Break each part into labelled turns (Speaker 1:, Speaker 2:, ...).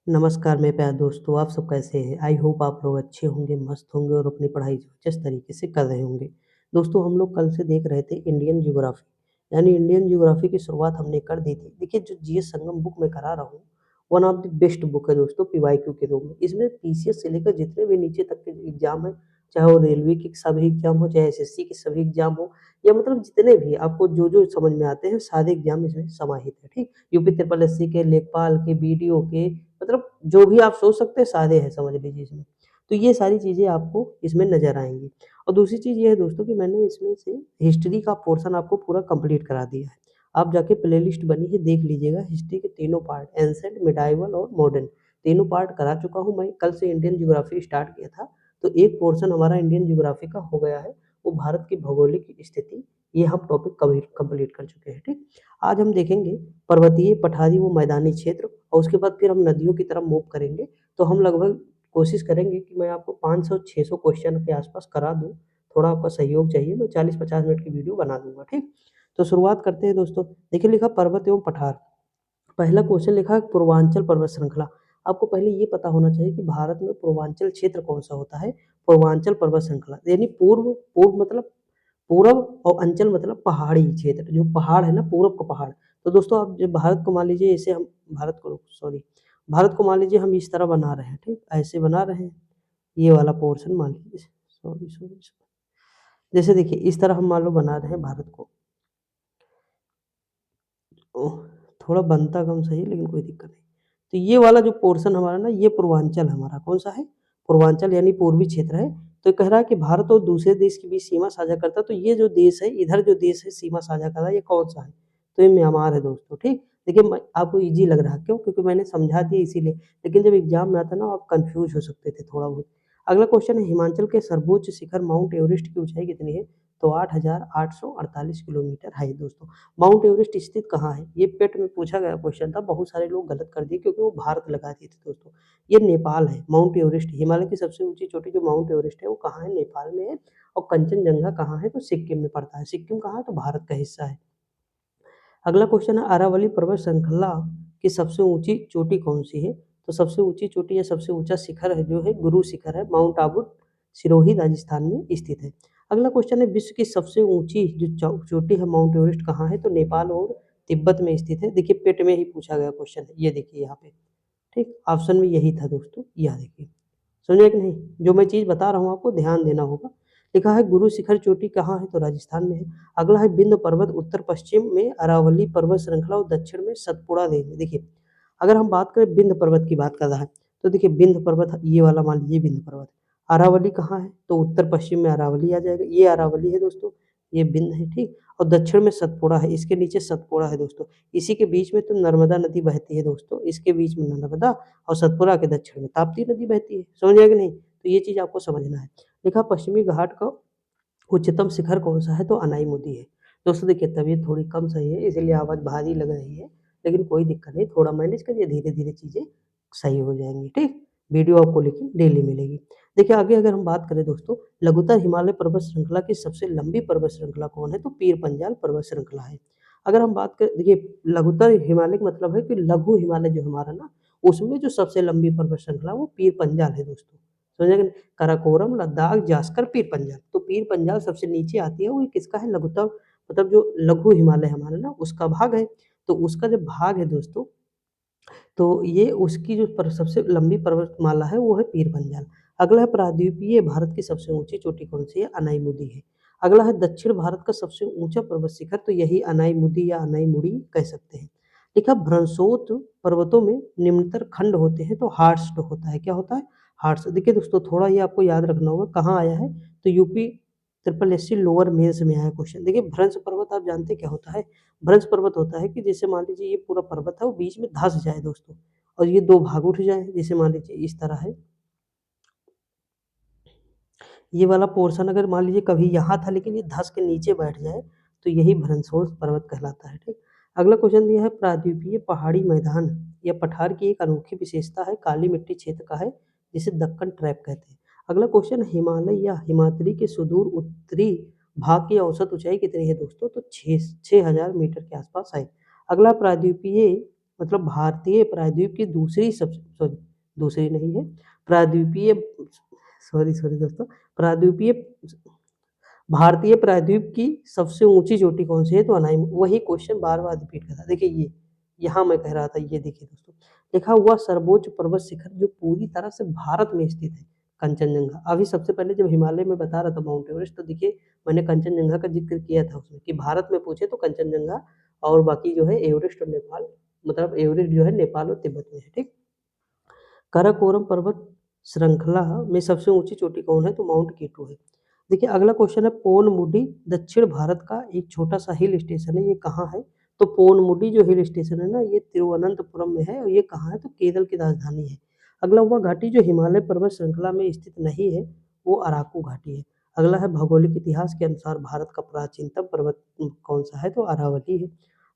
Speaker 1: नमस्कार मेरे प्यारे दोस्तों, आप सब कैसे हैं? आई होप आप लोग अच्छे होंगे, मस्त होंगे और अपनी पढ़ाई जबरदस्त तरीके से कर रहे होंगे। दोस्तों हम लोग कल से देख रहे थे इंडियन ज्योग्राफी, यानी इंडियन ज्योग्राफी की शुरुआत हमने कर दी थी। देखिए जो जीएस संगम बुक मैं करा रहा हूँ, one of the best book है दोस्तों पीवाईक्यू के रूप में। इसमें पीसीएस से लेकर जितने भी नीचे तक के एग्जाम है, चाहे वो रेलवे के सभी एग्जाम हो, चाहे एसएससी के सभी एग्जाम हो, या मतलब जितने भी आपको जो समझ में आते हैं सारे एग्जाम इसमें समाहित है। ठीक, यूपी ट्रिपल एससी के, लेखपाल के, बीडीओ के, मतलब जो भी आप सोच सकते हैं सारे हैं समझ लीजिए इसमें। तो ये सारी चीज़ें आपको इसमें नज़र आएँगी। और दूसरी चीज़ ये है दोस्तों कि मैंने इसमें से हिस्ट्री का पोर्शन आपको पूरा कंप्लीट करा दिया है। आप जाके प्लेलिस्ट बनी है देख लीजिएगा, हिस्ट्री के तीनों पार्ट एंशिएंट, मिडाइवल और मॉडर्न तीनों पार्ट करा चुका हूँ मैं। कल से इंडियन ज्योग्राफी स्टार्ट किया था, तो एक पोर्शन हमारा इंडियन ज्योग्राफी का हो गया है, वो भारत की भौगोलिक स्थिति, ये हम टॉपिक कभी कंप्लीट कर चुके हैं। ठीक, आज हम देखेंगे पर्वतीय, पठारी व मैदानी क्षेत्र, और उसके बाद फिर हम नदियों की तरफ मूव करेंगे। तो हम लगभग कोशिश करेंगे कि मैं आपको 500-600 क्वेश्चन के आसपास करा दूँ। थोड़ा आपका सहयोग चाहिए, मैं 40-50 मिनट की वीडियो बना दूँगा, ठीक? तो शुरुआत करते हैं दोस्तों। देखिए लिखा पर्वत एवं पठार। पहला क्वेश्चन लिखा है पूर्वांचल पर्वत श्रृंखला। आपको पहले ये पता होना चाहिए कि भारत में पूर्वांचल क्षेत्र कौन-सा होता है? पूर्वांचल पर्वत श्रृंखला। यानी पूर्व पूर्व मतलब पूरब, और अंचल मतलब पहाड़ी क्षेत्र, जो पहाड़ है ना पूरब का पहाड़। तो दोस्तों आप जब भारत को मान लीजिए, ऐसे हम भारत को सॉरी भारत को मान लीजिए हम इस तरह बना रहे हैं, ठीक? ऐसे बना रहे हैं, ये वाला पोर्शन मान लीजिए, सॉरी सॉरी सॉरी। जैसे देखिए इस तरह हम मान लो बना रहे हैं भारत को। ओह! थोड़ा बनता कम सही है लेकिन कोई दिक्कत नहीं। तो ये वाला जो पोर्शन हमारा ना, ये पूर्वांचल हमारा कौन-सा है? पूर्वांचल यानी पूर्वी क्षेत्र है। तो कह रहा है कि भारत और दूसरे देश के बीच सीमा साझा करता है, तो ये जो देश है, इधर जो देश है सीमा साझा कर रहा है, ये कौन-सा है? तो ये म्यांमार है दोस्तों, ठीक? देखिए मैं आपको ईज़ी लग रहा है, क्यों? क्योंकि मैंने समझा दिया इसीलिए। लेकिन जब एग्ज़ाम में आता है ना, आप कन्फ्यूज़ हो सकते थे थोड़ा बहुत। अगला क्वेश्चन है, हिमाचल के सर्वोच्च शिखर माउंट एवरेस्ट की ऊँचाई कितनी है? तो 8,848 किलोमीटर है दोस्तों। माउंट एवरेस्ट स्थित कहाँ है? ये पेट में पूछा गया क्वेश्चन था, बहुत सारे लोग गलत कर दिए क्योंकि वो भारत लगा दिए थे दोस्तों। ये नेपाल है। माउंट एवरेस्ट हिमालय की सबसे ऊँची चोटी जो माउंट एवरेस्ट है वो कहाँ है? नेपाल में है। और कंचनजंगा कहाँ है? तो सिक्किम में पड़ता है। सिक्किम कहाँ है? तो भारत का हिस्सा है। अगला क्वेश्चन है, अरावली पर्वत श्रृंखला की सबसे ऊँची चोटी कौन-सी है? तो सबसे ऊँची चोटी या सबसे ऊँचा शिखर है जो है गुरु शिखर है, माउंट आबू सिरोही राजस्थान में स्थित है। अगला क्वेश्चन है, विश्व की सबसे ऊँची जो चोटी है माउंट एवरेस्ट कहाँ है? तो नेपाल और तिब्बत में स्थित है। देखिए पेट में ही पूछा गया क्वेश्चन है, ये देखिए यहाँ पे, ठीक? ऑप्शन में यही था दोस्तों, यह देखिए। समझे कि नहीं? जो मैं चीज़ बता रहा हूँ आपको ध्यान देना होगा। लिखा है गुरु शिखर चोटी कहाँ है? तो राजस्थान में है। अगला है विंध्य पर्वत उत्तर-पश्चिम में अरावली पर्वत श्रृंखला और दक्षिण में सतपुड़ा रेंज है। देखिए, अगर हम बात करें विंध्य पर्वत की बात कर रहा है, तो देखिए विंध्य पर्वत ये वाला मान लीजिए विंध्य पर्वत। अरावली कहाँ है? तो उत्तर-पश्चिम में अरावली आ जाएगा। ये अरावली है दोस्तों, ये विंध्य है, ठीक? और दक्षिण में सतपुड़ा है, इसके नीचे सतपुड़ा है दोस्तों। इसी के बीच में तो नर्मदा नदी बहती है दोस्तों, इसके बीच में नर्मदा, और सतपुड़ा के दक्षिण में ताप्ती नदी बहती है। समझ आया कि नहीं? तो ये चीज़ आपको समझना है। लिखा पश्चिमी घाट का उच्चतम शिखर कौन-सा है? तो अनाईमुदी है। दोस्तों देखिए तबीयत थोड़ी कम सही है, इसीलिए आवाज़ भारी लग रही है, लेकिन कोई दिक्कत नहीं, थोड़ा मैनेज करिए, धीरे-धीरे चीज़ें सही हो जाएँगी, ठीक? वीडियो आपको लेकिन डेली मिलेगी। देखिए आगे अगर हम बात करें दोस्तों, लघुत्तर हिमालय पर्वत श्रृंखला की सबसे लंबी पर्वत श्रृंखला कौन है? तो पीर पंजाल पर्वत श्रृंखला है। अगर हम बात करें, देखिए लघुत्तर हिमालय का मतलब है कि लघु हिमालय जो हमारा ना, उसमें जो सबसे लंबी पर्वत श्रृंखला वो पीर पंजाल है दोस्तों। समझे कि नहीं? काराकोरम, लद्दाख, जास्कर, पीर पंजाल। तो पीर पंजाल सबसे नीचे आती है, वो किसका है? लघुत्तम, मतलब जो लघु हिमालय हमारा ना उसका भाग है। तो उसका जो भाग है दोस्तों, तो ये उसकी जो सबसे लंबी पर्वतमाला है वो है पीर पंजाल। अगला है प्रायद्वीपीय भारत की सबसे ऊँची चोटी कौन-सी है? अनाईमुदी है। अगला है दक्षिण भारत का सबसे ऊँचा पर्वत शिखर, तो यही अनाईमुदी या अनाईमुड़ी कह सकते हैं। लिखा भ्रंशोत पर्वतों में निम्नतर खंड होते हैं, तो हार्स्ट होता है। क्या होता है? हार्स्ट। देखिए दोस्तों थोड़ा ये आपको याद रखना होगा कहाँ आया है, तो UP triple SC lower mains में आया क्वेश्चन। देखिए भ्रंश पर्वत आप जानते हैं क्या होता है? भ्रंश पर्वत होता है कि जैसे मान लीजिए ये पूरा पर्वत है वो बीच में धँस जाए दोस्तों, और ये 2 भाग उठ जाएँ, जैसे मान लीजिए इस तरह है। ये वाला पोर्शन अगर मान लीजिए कभी यहाँ था लेकिन ये धँस के नीचे बैठ जाए, तो यही भ्रंशों पर्वत कहलाता है, ठीक? अगला क्वेश्चन दिया है प्रायद्वीपीय पहाड़ी मैदान या पठार की एक अनोखी विशेषता है, काली मिट्टी क्षेत्र का है, जिसे दक्कन ट्रैप कहते हैं। अगला क्वेश्चन हिमालय या हिमाद्री के सुदूर उत्तरी भाग की औसत ऊँचाई कितनी है दोस्तों? तो 6000 मीटर के आसपास है। अगला प्रायद्वीपीय मतलब भारतीय प्रायद्वीप की दूसरी सबसे सॉरी दूसरी नहीं है, प्रायद्वीपीय सॉरी दोस्तों, प्रायद्वीपीय भारतीय प्रायद्वीप की सबसे ऊँची चोटी कौन सी है? तो अनाई वही क्वेश्चन बार-बार रिपीट कर रहा है। देखिए ये, यहाँ मैं कह रहा था ये देखिए दोस्तों, लिखा हुआ सर्वोच्च पर्वत शिखर जो पूरी तरह से भारत में स्थित है, कंचनजंगा। अभी सबसे पहले जब हिमालय में बता रहा था माउंट एवरेस्ट, तो देखिए मैंने कंचनजंगा का ज़िक्र किया था उसमें कि भारत में पूछे तो कंचनजंगा और बाकी जो है एवरेस्ट और नेपाल, मतलब एवरेस्ट जो है नेपाल और तिब्बत में है, ठीक? काराकोरम पर्वत श्रृंखला में सबसे ऊंची चोटी कौन है? तो माउंट केटू है। देखिए अगला क्वेश्चन है, पोनमुडी दक्षिण भारत का एक छोटा सा हिल स्टेशन है, ये कहाँ है? तो पोनमुडी जो हिल स्टेशन है ना, ये तिरुवनंतपुरम में है और ये कहाँ है? तो केरल की राजधानी है। अगला हुआ घाटी जो हिमालय पर्वत श्रृंखला में स्थित नहीं है, वो अराकू घाटी है। अगला है भौगोलिक इतिहास के अनुसार भारत का प्राचीनतम पर्वत कौन सा है? तो अरावली है।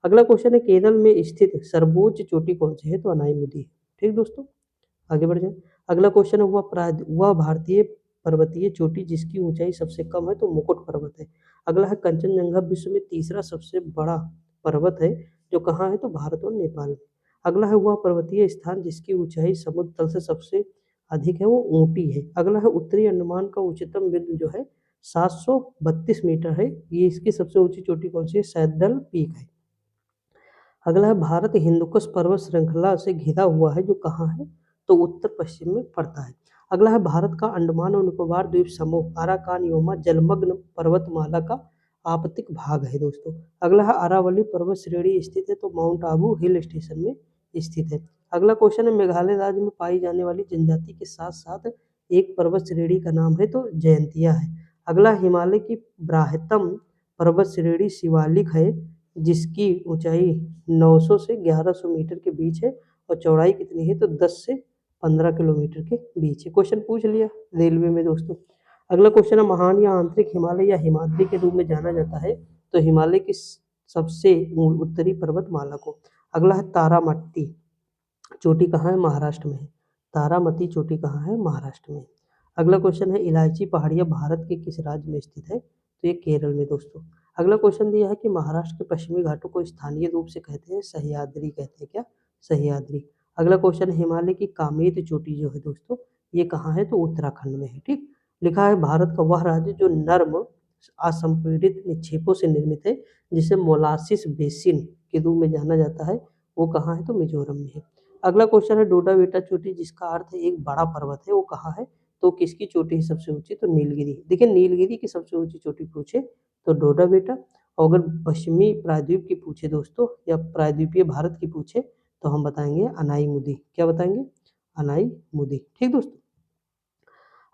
Speaker 1: अगला क्वेश्चन है, केरल में स्थित सर्वोच्च चोटी कौन सी है? तो अनाईमुदी है। ठीक दोस्तों, आगे बढ़ जाए। अगला क्वेश्चन है, वह भारतीय पर्वतीय चोटी जिसकी ऊंचाई सबसे कम है? तो मुकुट पर्वत है। अगला है, कंचनजंगा विश्व में तीसरा सबसे बड़ा पर्वत है, जो कहाँ है? तो भारत और नेपाल में। अगला है, वह पर्वतीय स्थान जिसकी ऊंचाई समुद्र तल से सबसे अधिक है, वो ऊटी है। अगला है, उत्तरी अंडमान का उच्चतम बिंदु जो है 732 मीटर है, ये इसकी सबसे ऊंची चोटी कौन सी है? सैडल पीक है। अगला है, भारत हिंदुकुश पर्वत श्रृंखला से घिरा हुआ है, जो कहाँ है? तो उत्तर पश्चिम में पड़ता है। अगला है, भारत का अंडमान और निकोबार द्वीप समूह अराकान योमा जलमग्न पर्वतमाला का आपतिक भाग है दोस्तों। अगला है, अरावली पर्वत श्रेणी स्थित है, तो माउंट आबू हिल स्टेशन में स्थित है। अगला क्वेश्चन है, मेघालय राज्य में पाई जाने वाली जनजाति के साथ साथ एक पर्वत श्रेणी का नाम है, तो जयंतिया है। अगला, हिमालय की बृहत्तम पर्वत श्रेणी शिवालिक है, जिसकी ऊंचाई 900 से 1100 मीटर के बीच है और चौड़ाई कितनी है? तो 10 से 15 किलोमीटर के बीच है। क्वेश्चन पूछ लिया रेलवे में दोस्तों। अगला क्वेश्चन है, महान या आंतरिक हिमालय या हिमाद्री के रूप में जाना जाता है, तो हिमालय की सबसे उत्तरी पर्वतमाला को। अगला है, तारामती चोटी कहाँ है? महाराष्ट्र में है। तारामती चोटी कहाँ है? महाराष्ट्र में। अगला क्वेश्चन है, इलायची पहाड़ियाँ भारत के किस राज्य में स्थित है? तो ये केरल में दोस्तों। अगला क्वेश्चन दिया है कि महाराष्ट्र के पश्चिमी घाटों को स्थानीय रूप से कहते हैं सह्याद्री, कहते हैं क्या? सह्याद्री। अगला क्वेश्चन, हिमालय की कामेत चोटी जो है दोस्तों, ये कहाँ है? तो उत्तराखंड में है, ठीक। लिखा है, भारत का वह राज्य जो नर्म असंपीड़ित निक्षेपों से निर्मित है, जिसे मोलासिस बेसिन के रूप में जाना जाता है, वो कहाँ है? तो मिजोरम में है। अगला क्वेश्चन है, डोडा बेटा चोटी जिसका अर्थ है एक बड़ा पर्वत है, वो कहाँ है? तो किसकी चोटी है सबसे ऊंची? तो नीलगिरी। देखिए नीलगिरी की सबसे ऊंची चोटी पूछे तो डोडा बेटा, और अगर पश्चिमी प्रायद्वीप की पूछे दोस्तों या प्रायद्वीपीय भारत की पूछे तो हम बताएंगे अनाई क्या बताएंगे? अनाई, ठीक दोस्तों।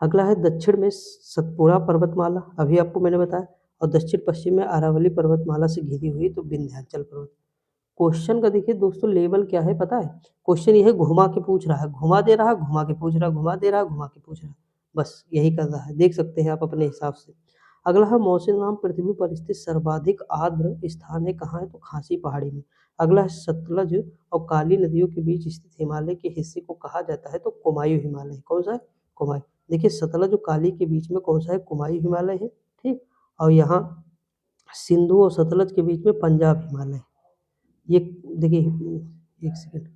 Speaker 1: अगला है, दक्षिण में सतपुड़ा पर्वतमाला, अभी आपको मैंने बताया, और दक्षिण पश्चिम में अरावली पर्वतमाला से घिरी हुई तो विंध्याचल पर्वत। क्वेश्चन का देखिए दोस्तों लेवल क्या है पता है? क्वेश्चन ये है, घुमा के पूछ रहा है, घुमा दे रहा, घुमा के पूछ रहा, घुमा दे रहा, घुमा के पूछ रहा, बस यही कर रहा है, देख सकते हैं आप अपने हिसाब से। अगला है, मौसिनराम पृथ्वी पर स्थित सर्वाधिक आर्द्र स्थान है, कहाँ है? तो खासी पहाड़ी में। अगला है, सतलज और काली नदियों के बीच स्थित हिमालय के हिस्से को कहा जाता है, तो कुमायूं हिमालय। कौन सा है? कुमायूं। देखिए सतलज और काली के बीच में कौन सा है? कुमायूं हिमालय है, ठीक। और यहाँ सिंधु और सतलज के बीच में पंजाब हिमालय है। ये देखिए, एक सेकंड,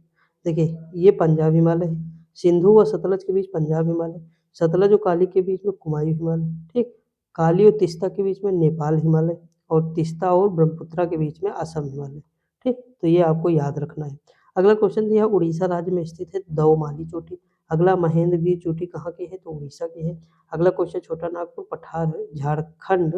Speaker 1: देखिए ये पंजाब हिमालय है, सिंधु व सतलज के बीच पंजाब हिमालय, सतलज और काली के बीच में कुमायूं हिमालय, ठीक। काली और तीस्ता के बीच में नेपाल हिमालय, और तीस्ता और ब्रह्मपुत्रा के बीच में असम हिमालय, ठीक। तो ये आपको याद रखना है। अगला क्वेश्चन दिया, उड़ीसा राज्य में स्थित है देवमाली चोटी। अगला, महेंद्रगिरी चोटी कहाँ की है? तो उड़ीसा की है। अगला क्वेश्चन, छोटा नागपुर पठार झारखंड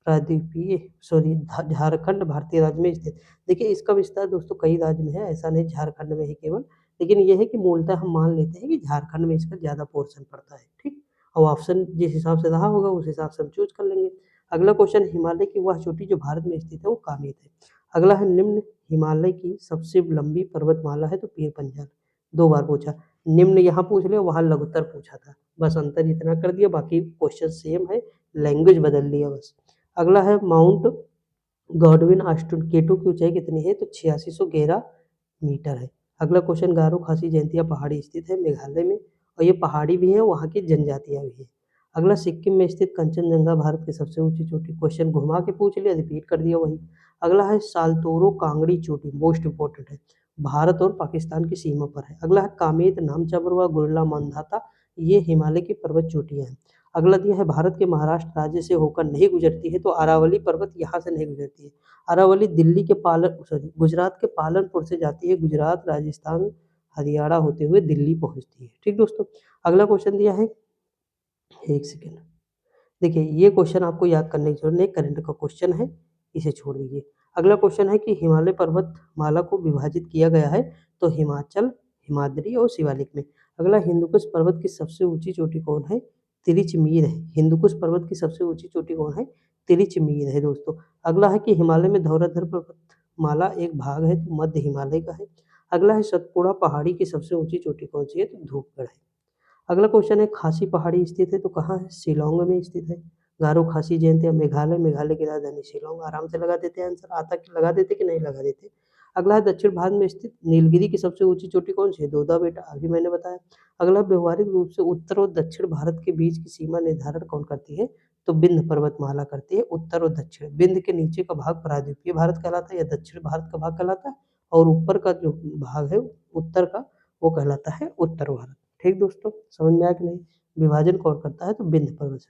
Speaker 1: प्रायद्वीपीय सॉरी झारखंड भारतीय राज्य में स्थित। देखिए इसका विस्तार दोस्तों कई राज्य में है, ऐसा नहीं झारखंड में ही केवल, लेकिन ये है कि मूलतः हम मान लेते हैं कि झारखंड में इसका ज़्यादा पोर्शन पड़ता है, ठीक। और ऑप्शन जिस हिसाब से रहा होगा उस हिसाब से हम चूज कर लेंगे। अगला क्वेश्चन, हिमालय की वह चोटी जो भारत में स्थित है वो कामेत है। अगला है, निम्न हिमालय की सबसे लंबी पर्वतमाला है, तो पीर पंजाल। 2 बार पूछा, निम्न यहाँ पूछ लिया, वहाँ लघुत्तर पूछा था, बस अंतर इतना कर दिया, बाकी क्वेश्चन सेम है, लैंग्वेज बदल लिया बस। अगला है, माउंट गॉडविन आस्टूट केटू की ऊंचाई कितनी है? तो 8611 मीटर है। अगला क्वेश्चन, गारो खासी जयंतिया पहाड़ी स्थित है मेघालय में, और ये पहाड़ी भी है, वहाँ की जनजातियाँ भी हैं। अगला, सिक्किम में स्थित कंचनजंगा भारत की सबसे ऊंची चोटी। क्वेश्चन घुमा के पूछ लिया, रिपीट कर दिया वही। अगला है, सालतोरो कांगड़ी चोटी, मोस्ट इंपॉर्टेंट है, भारत और पाकिस्तान की सीमा पर है। अगला है कामेत, नामचंबरवा, गुरला, मांधाता, ये हिमालय की पर्वत चोटियाँ हैं। अगला दिया है भारत के महाराष्ट्र राज्य से होकर नहीं गुजरती है, तो अरावली पर्वत यहाँ से नहीं गुजरती है। अरावली दिल्ली के गुजरात के पालनपुर से जाती है, गुजरात, राजस्थान, हरियाणा होते हुए दिल्ली पहुँचती है। ठीक दोस्तों, अगला क्वेश्चन दिया है, एक सेकेंड, देखिए ये क्वेश्चन आपको याद करने की जरूरत नहीं, करंट का क्वेश्चन है, इसे छोड़ दीजिए। अगला क्वेश्चन है कि हिमालय पर्वत माला को विभाजित किया गया है, तो हिमाचल, हिमाद्री और शिवालिक में। अगला, हिंदुकुश पर्वत की सबसे ऊंची चोटी कौन है? तिरिचमीर है। हिंदुकुश पर्वत की सबसे ऊंची चोटी कौन है? तिरिचमीर है दोस्तों। अगला है कि हिमालय में धौलाधर पर्वत माला एक भाग है, तो मध्य हिमालय का है। अगला है सतपुड़ा पहाड़ी की सबसे ऊंची चोटी कौन सी है? तो धूपगढ़ है। अगला क्वेश्चन है, खासी पहाड़ी स्थित है, तो कहाँ है? शिलांग में स्थित है। गारो खासी जयंतिया मेघालय, मेघालय की राजधानी शिलांग। आराम से लगा देते हैं आंसर, आता कि लगा देते कि नहीं लगा देते। अगला है, दक्षिण भारत में स्थित नीलगिरी की सबसे ऊंची चोटी कौन सी है? दोदा बेटा, अभी मैंने बताया। अगला, व्यवहारिक रूप से उत्तर और दक्षिण भारत के बीच की सीमा निर्धारण कौन करती है? तो विंध्य पर्वतमाला करती है, उत्तर और दक्षिण। विंध्य के नीचे का भाग प्रायद्वीपीय भारत कहलाता है, या दक्षिण भारत का भाग कहलाता है, और ऊपर का जो भाग है उत्तर का, वो कहलाता है उत्तर भारत। ठीक दोस्तों, समझ में आया कि नहीं? विभाजन कौन करता है? तो विंध्य पर्वत।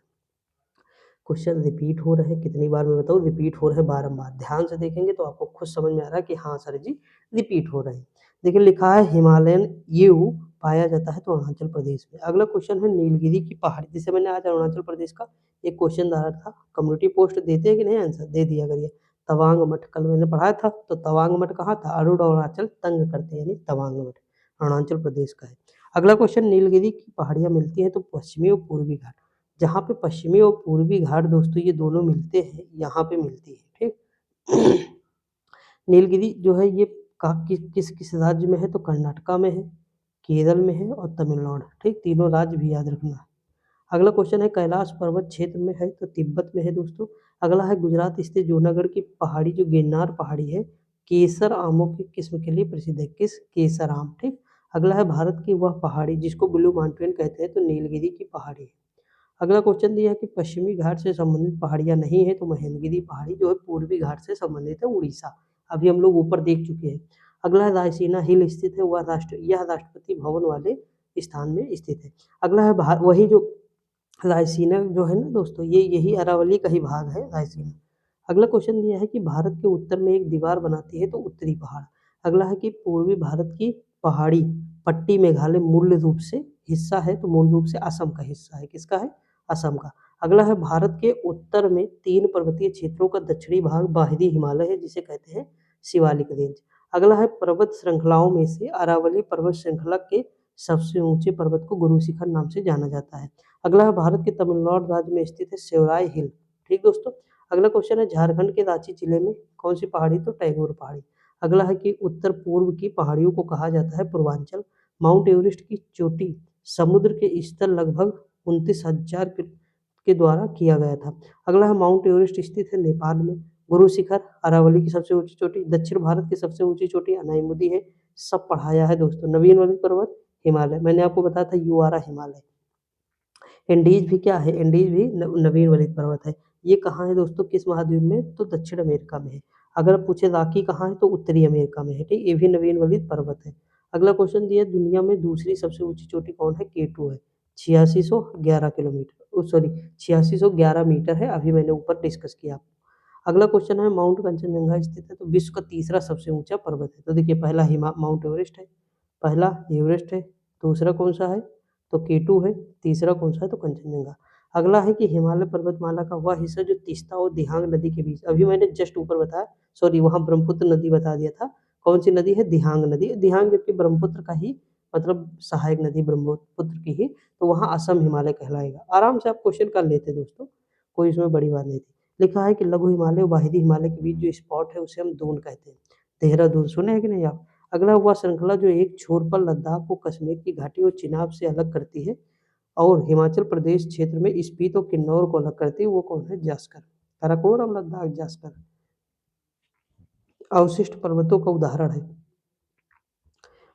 Speaker 1: क्वेश्चन रिपीट हो रहे हैं, कितनी बार मैं बताऊँ? रिपीट हो रहे हैं बारंबार। ध्यान से देखेंगे तो आपको खुद समझ में आ रहा है कि हाँ सर जी, रिपीट हो रहे हैं। देखिए लिखा है, हिमालयन येऊ पाया जाता है तो अरुणाचल प्रदेश में। अगला क्वेश्चन है, नीलगिरी की पहाड़ी, जिसे मैंने आज अरुणाचल प्रदेश का एक क्वेश्चन डाला था, कम्युनिटी पोस्ट देते हैं कि नहीं? आंसर दे दिया करिए। तवांग मठ कल मैंने पढ़ाया था, तो तवांग मठ कहाँ था? अरुण अरुणाचल तंग करते हैं, यानी तवांग मठ अरुणाचल प्रदेश का है। अगला क्वेश्चन, नीलगिरी की पहाड़ियाँ मिलती हैं तो पश्चिमी और पूर्वी घाट। जहाँ पे पश्चिमी और पूर्वी घाट दोस्तों ये दोनों मिलते हैं, यहाँ पे मिलती है। ठीक नीलगिरी जो है ये किस किस राज्य में है? तो कर्नाटका में है, केरल में है और तमिलनाडु। ठीक, तीनों राज्य भी याद रखना है। अगला क्वेश्चन है, कैलाश पर्वत क्षेत्र में है, तो तिब्बत में है दोस्तों। अगला है, गुजरात स्थित जूनागढ़ की पहाड़ी जो गिरनार पहाड़ी है, केसर आमों की किस्म के लिए प्रसिद्ध है। किस? केसर आम। ठीक, अगला है, भारत की वह पहाड़ी जिसको ब्लू माउंटेन कहते हैं, तो नीलगिरी की पहाड़ी है। अगला क्वेश्चन दिया है कि पश्चिमी घाट से संबंधित पहाड़ियाँ नहीं है, तो महेंद्रगिरी पहाड़ी जो है पूर्वी घाट से संबंधित है, उड़ीसा। अभी हम लोग ऊपर देख चुके हैं। अगला है, रायसीना हिल स्थित है, यह राष्ट्रपति भवन वाले स्थान में स्थित है। अगला है, वही जो रायसीना जो है ना दोस्तों, ये यही अरावली का ही भाग है, रायसीना। अगला क्वेश्चन दिया है कि भारत के उत्तर में एक दीवार बनाती है, तो उत्तरी पहाड़। अगला है कि पूर्वी भारत की पहाड़ी पट्टी मेघालय मूल रूप से हिस्सा है, तो मूल रूप से असम का हिस्सा है। किसका है? असम का। अगला है, भारत के उत्तर में 3 पर्वतीय क्षेत्रों का दक्षिणी भाग बाहरी हिमालय है, जिसे कहते हैं शिवालिक रेंज। अगला है, पर्वत श्रृंखलाओं में से अरावली पर्वत श्रृंखला के सबसे ऊंचे पर्वत को गुरु शिखर नाम से जाना जाता है। अगला है, भारत के तमिलनाडु राज्य में स्थित है सेवराय हिल। ठीक दोस्तों, अगला क्वेश्चन है, झारखंड के रांची जिले में कौन सी पहाड़ी? तो टैगोर पहाड़ी। अगला है कि उत्तर पूर्व की पहाड़ियों को कहा जाता है पूर्वांचल। माउंट एवरेस्ट की चोटी समुद्र के स्तर लगभग 29,000 के द्वारा किया गया था। अगला है, माउंट एवरेस्ट स्थित है नेपाल में। गुरु शिखर अरावली की सबसे ऊंची चोटी। दक्षिण भारत की सबसे ऊंची चोटी अनाईमुदी है। सब पढ़ाया है दोस्तों। नवीन वाली पर्वत हिमालय, मैंने आपको बताया था यूआरआ हिमालय। एंडीज भी क्या है? एंडीज भी नवीन वलित पर्वत है। ये कहाँ है दोस्तों? किस महाद्वीप में? तो दक्षिण अमेरिका में है। अगर पूछे राकी कहाँ है, तो उत्तरी अमेरिका में है। ठीक, ये भी नवीन वलित पर्वत है। अगला क्वेश्चन दिया, दुनिया में दूसरी सबसे ऊंची चोटी कौन है? केटू है। 8611 किलोमीटर, सॉरी 8611 मीटर है, अभी मैंने ऊपर डिस्कस किया। अगला क्वेश्चन है, माउंट कंचनजंगा स्थित है, तो विश्व का तीसरा सबसे ऊंचा पर्वत है। तो देखिए, पहला माउंट एवरेस्ट है, पहला एवरेस्ट है, दूसरा कौन सा है? तो केटू है, तीसरा कौन सा है? तो कंचनजंगा। अगला है कि हिमालय पर्वतमाला का वह हिस्सा जो तीस्ता और दिहांग नदी के बीच, अभी मैंने जस्ट ऊपर बताया, सॉरी वहाँ ब्रह्मपुत्र नदी बता दिया था। कौन सी नदी है? दिहांग नदी। दिहांग जबकि ब्रह्मपुत्र का ही मतलब सहायक नदी ब्रह्मपुत्र की ही, तो वहाँ असम हिमालय कहलाएगा। आराम से आप क्वेश्चन कर लेते दोस्तों, कोई इसमें बड़ी बात नहीं थी। लिखा है कि लघु हिमालय और बाहिरी हिमालय के बीच जो स्पॉट है उसे हम दून कहते हैं। देहरादून सुने हैं कि नहीं आप? अगला, वह श्रृंखला जो एक छोर पर लद्दाख को कश्मीर की घाटी और चिनाब से अलग करती है और हिमाचल प्रदेश क्षेत्र में स्पीति और किन्नौर को अलग करती है, वो कौन है? जास्कर, काराकोरम, और लद्दाख, जास्कर। अवशिष्ट पर्वतों का उदाहरण है,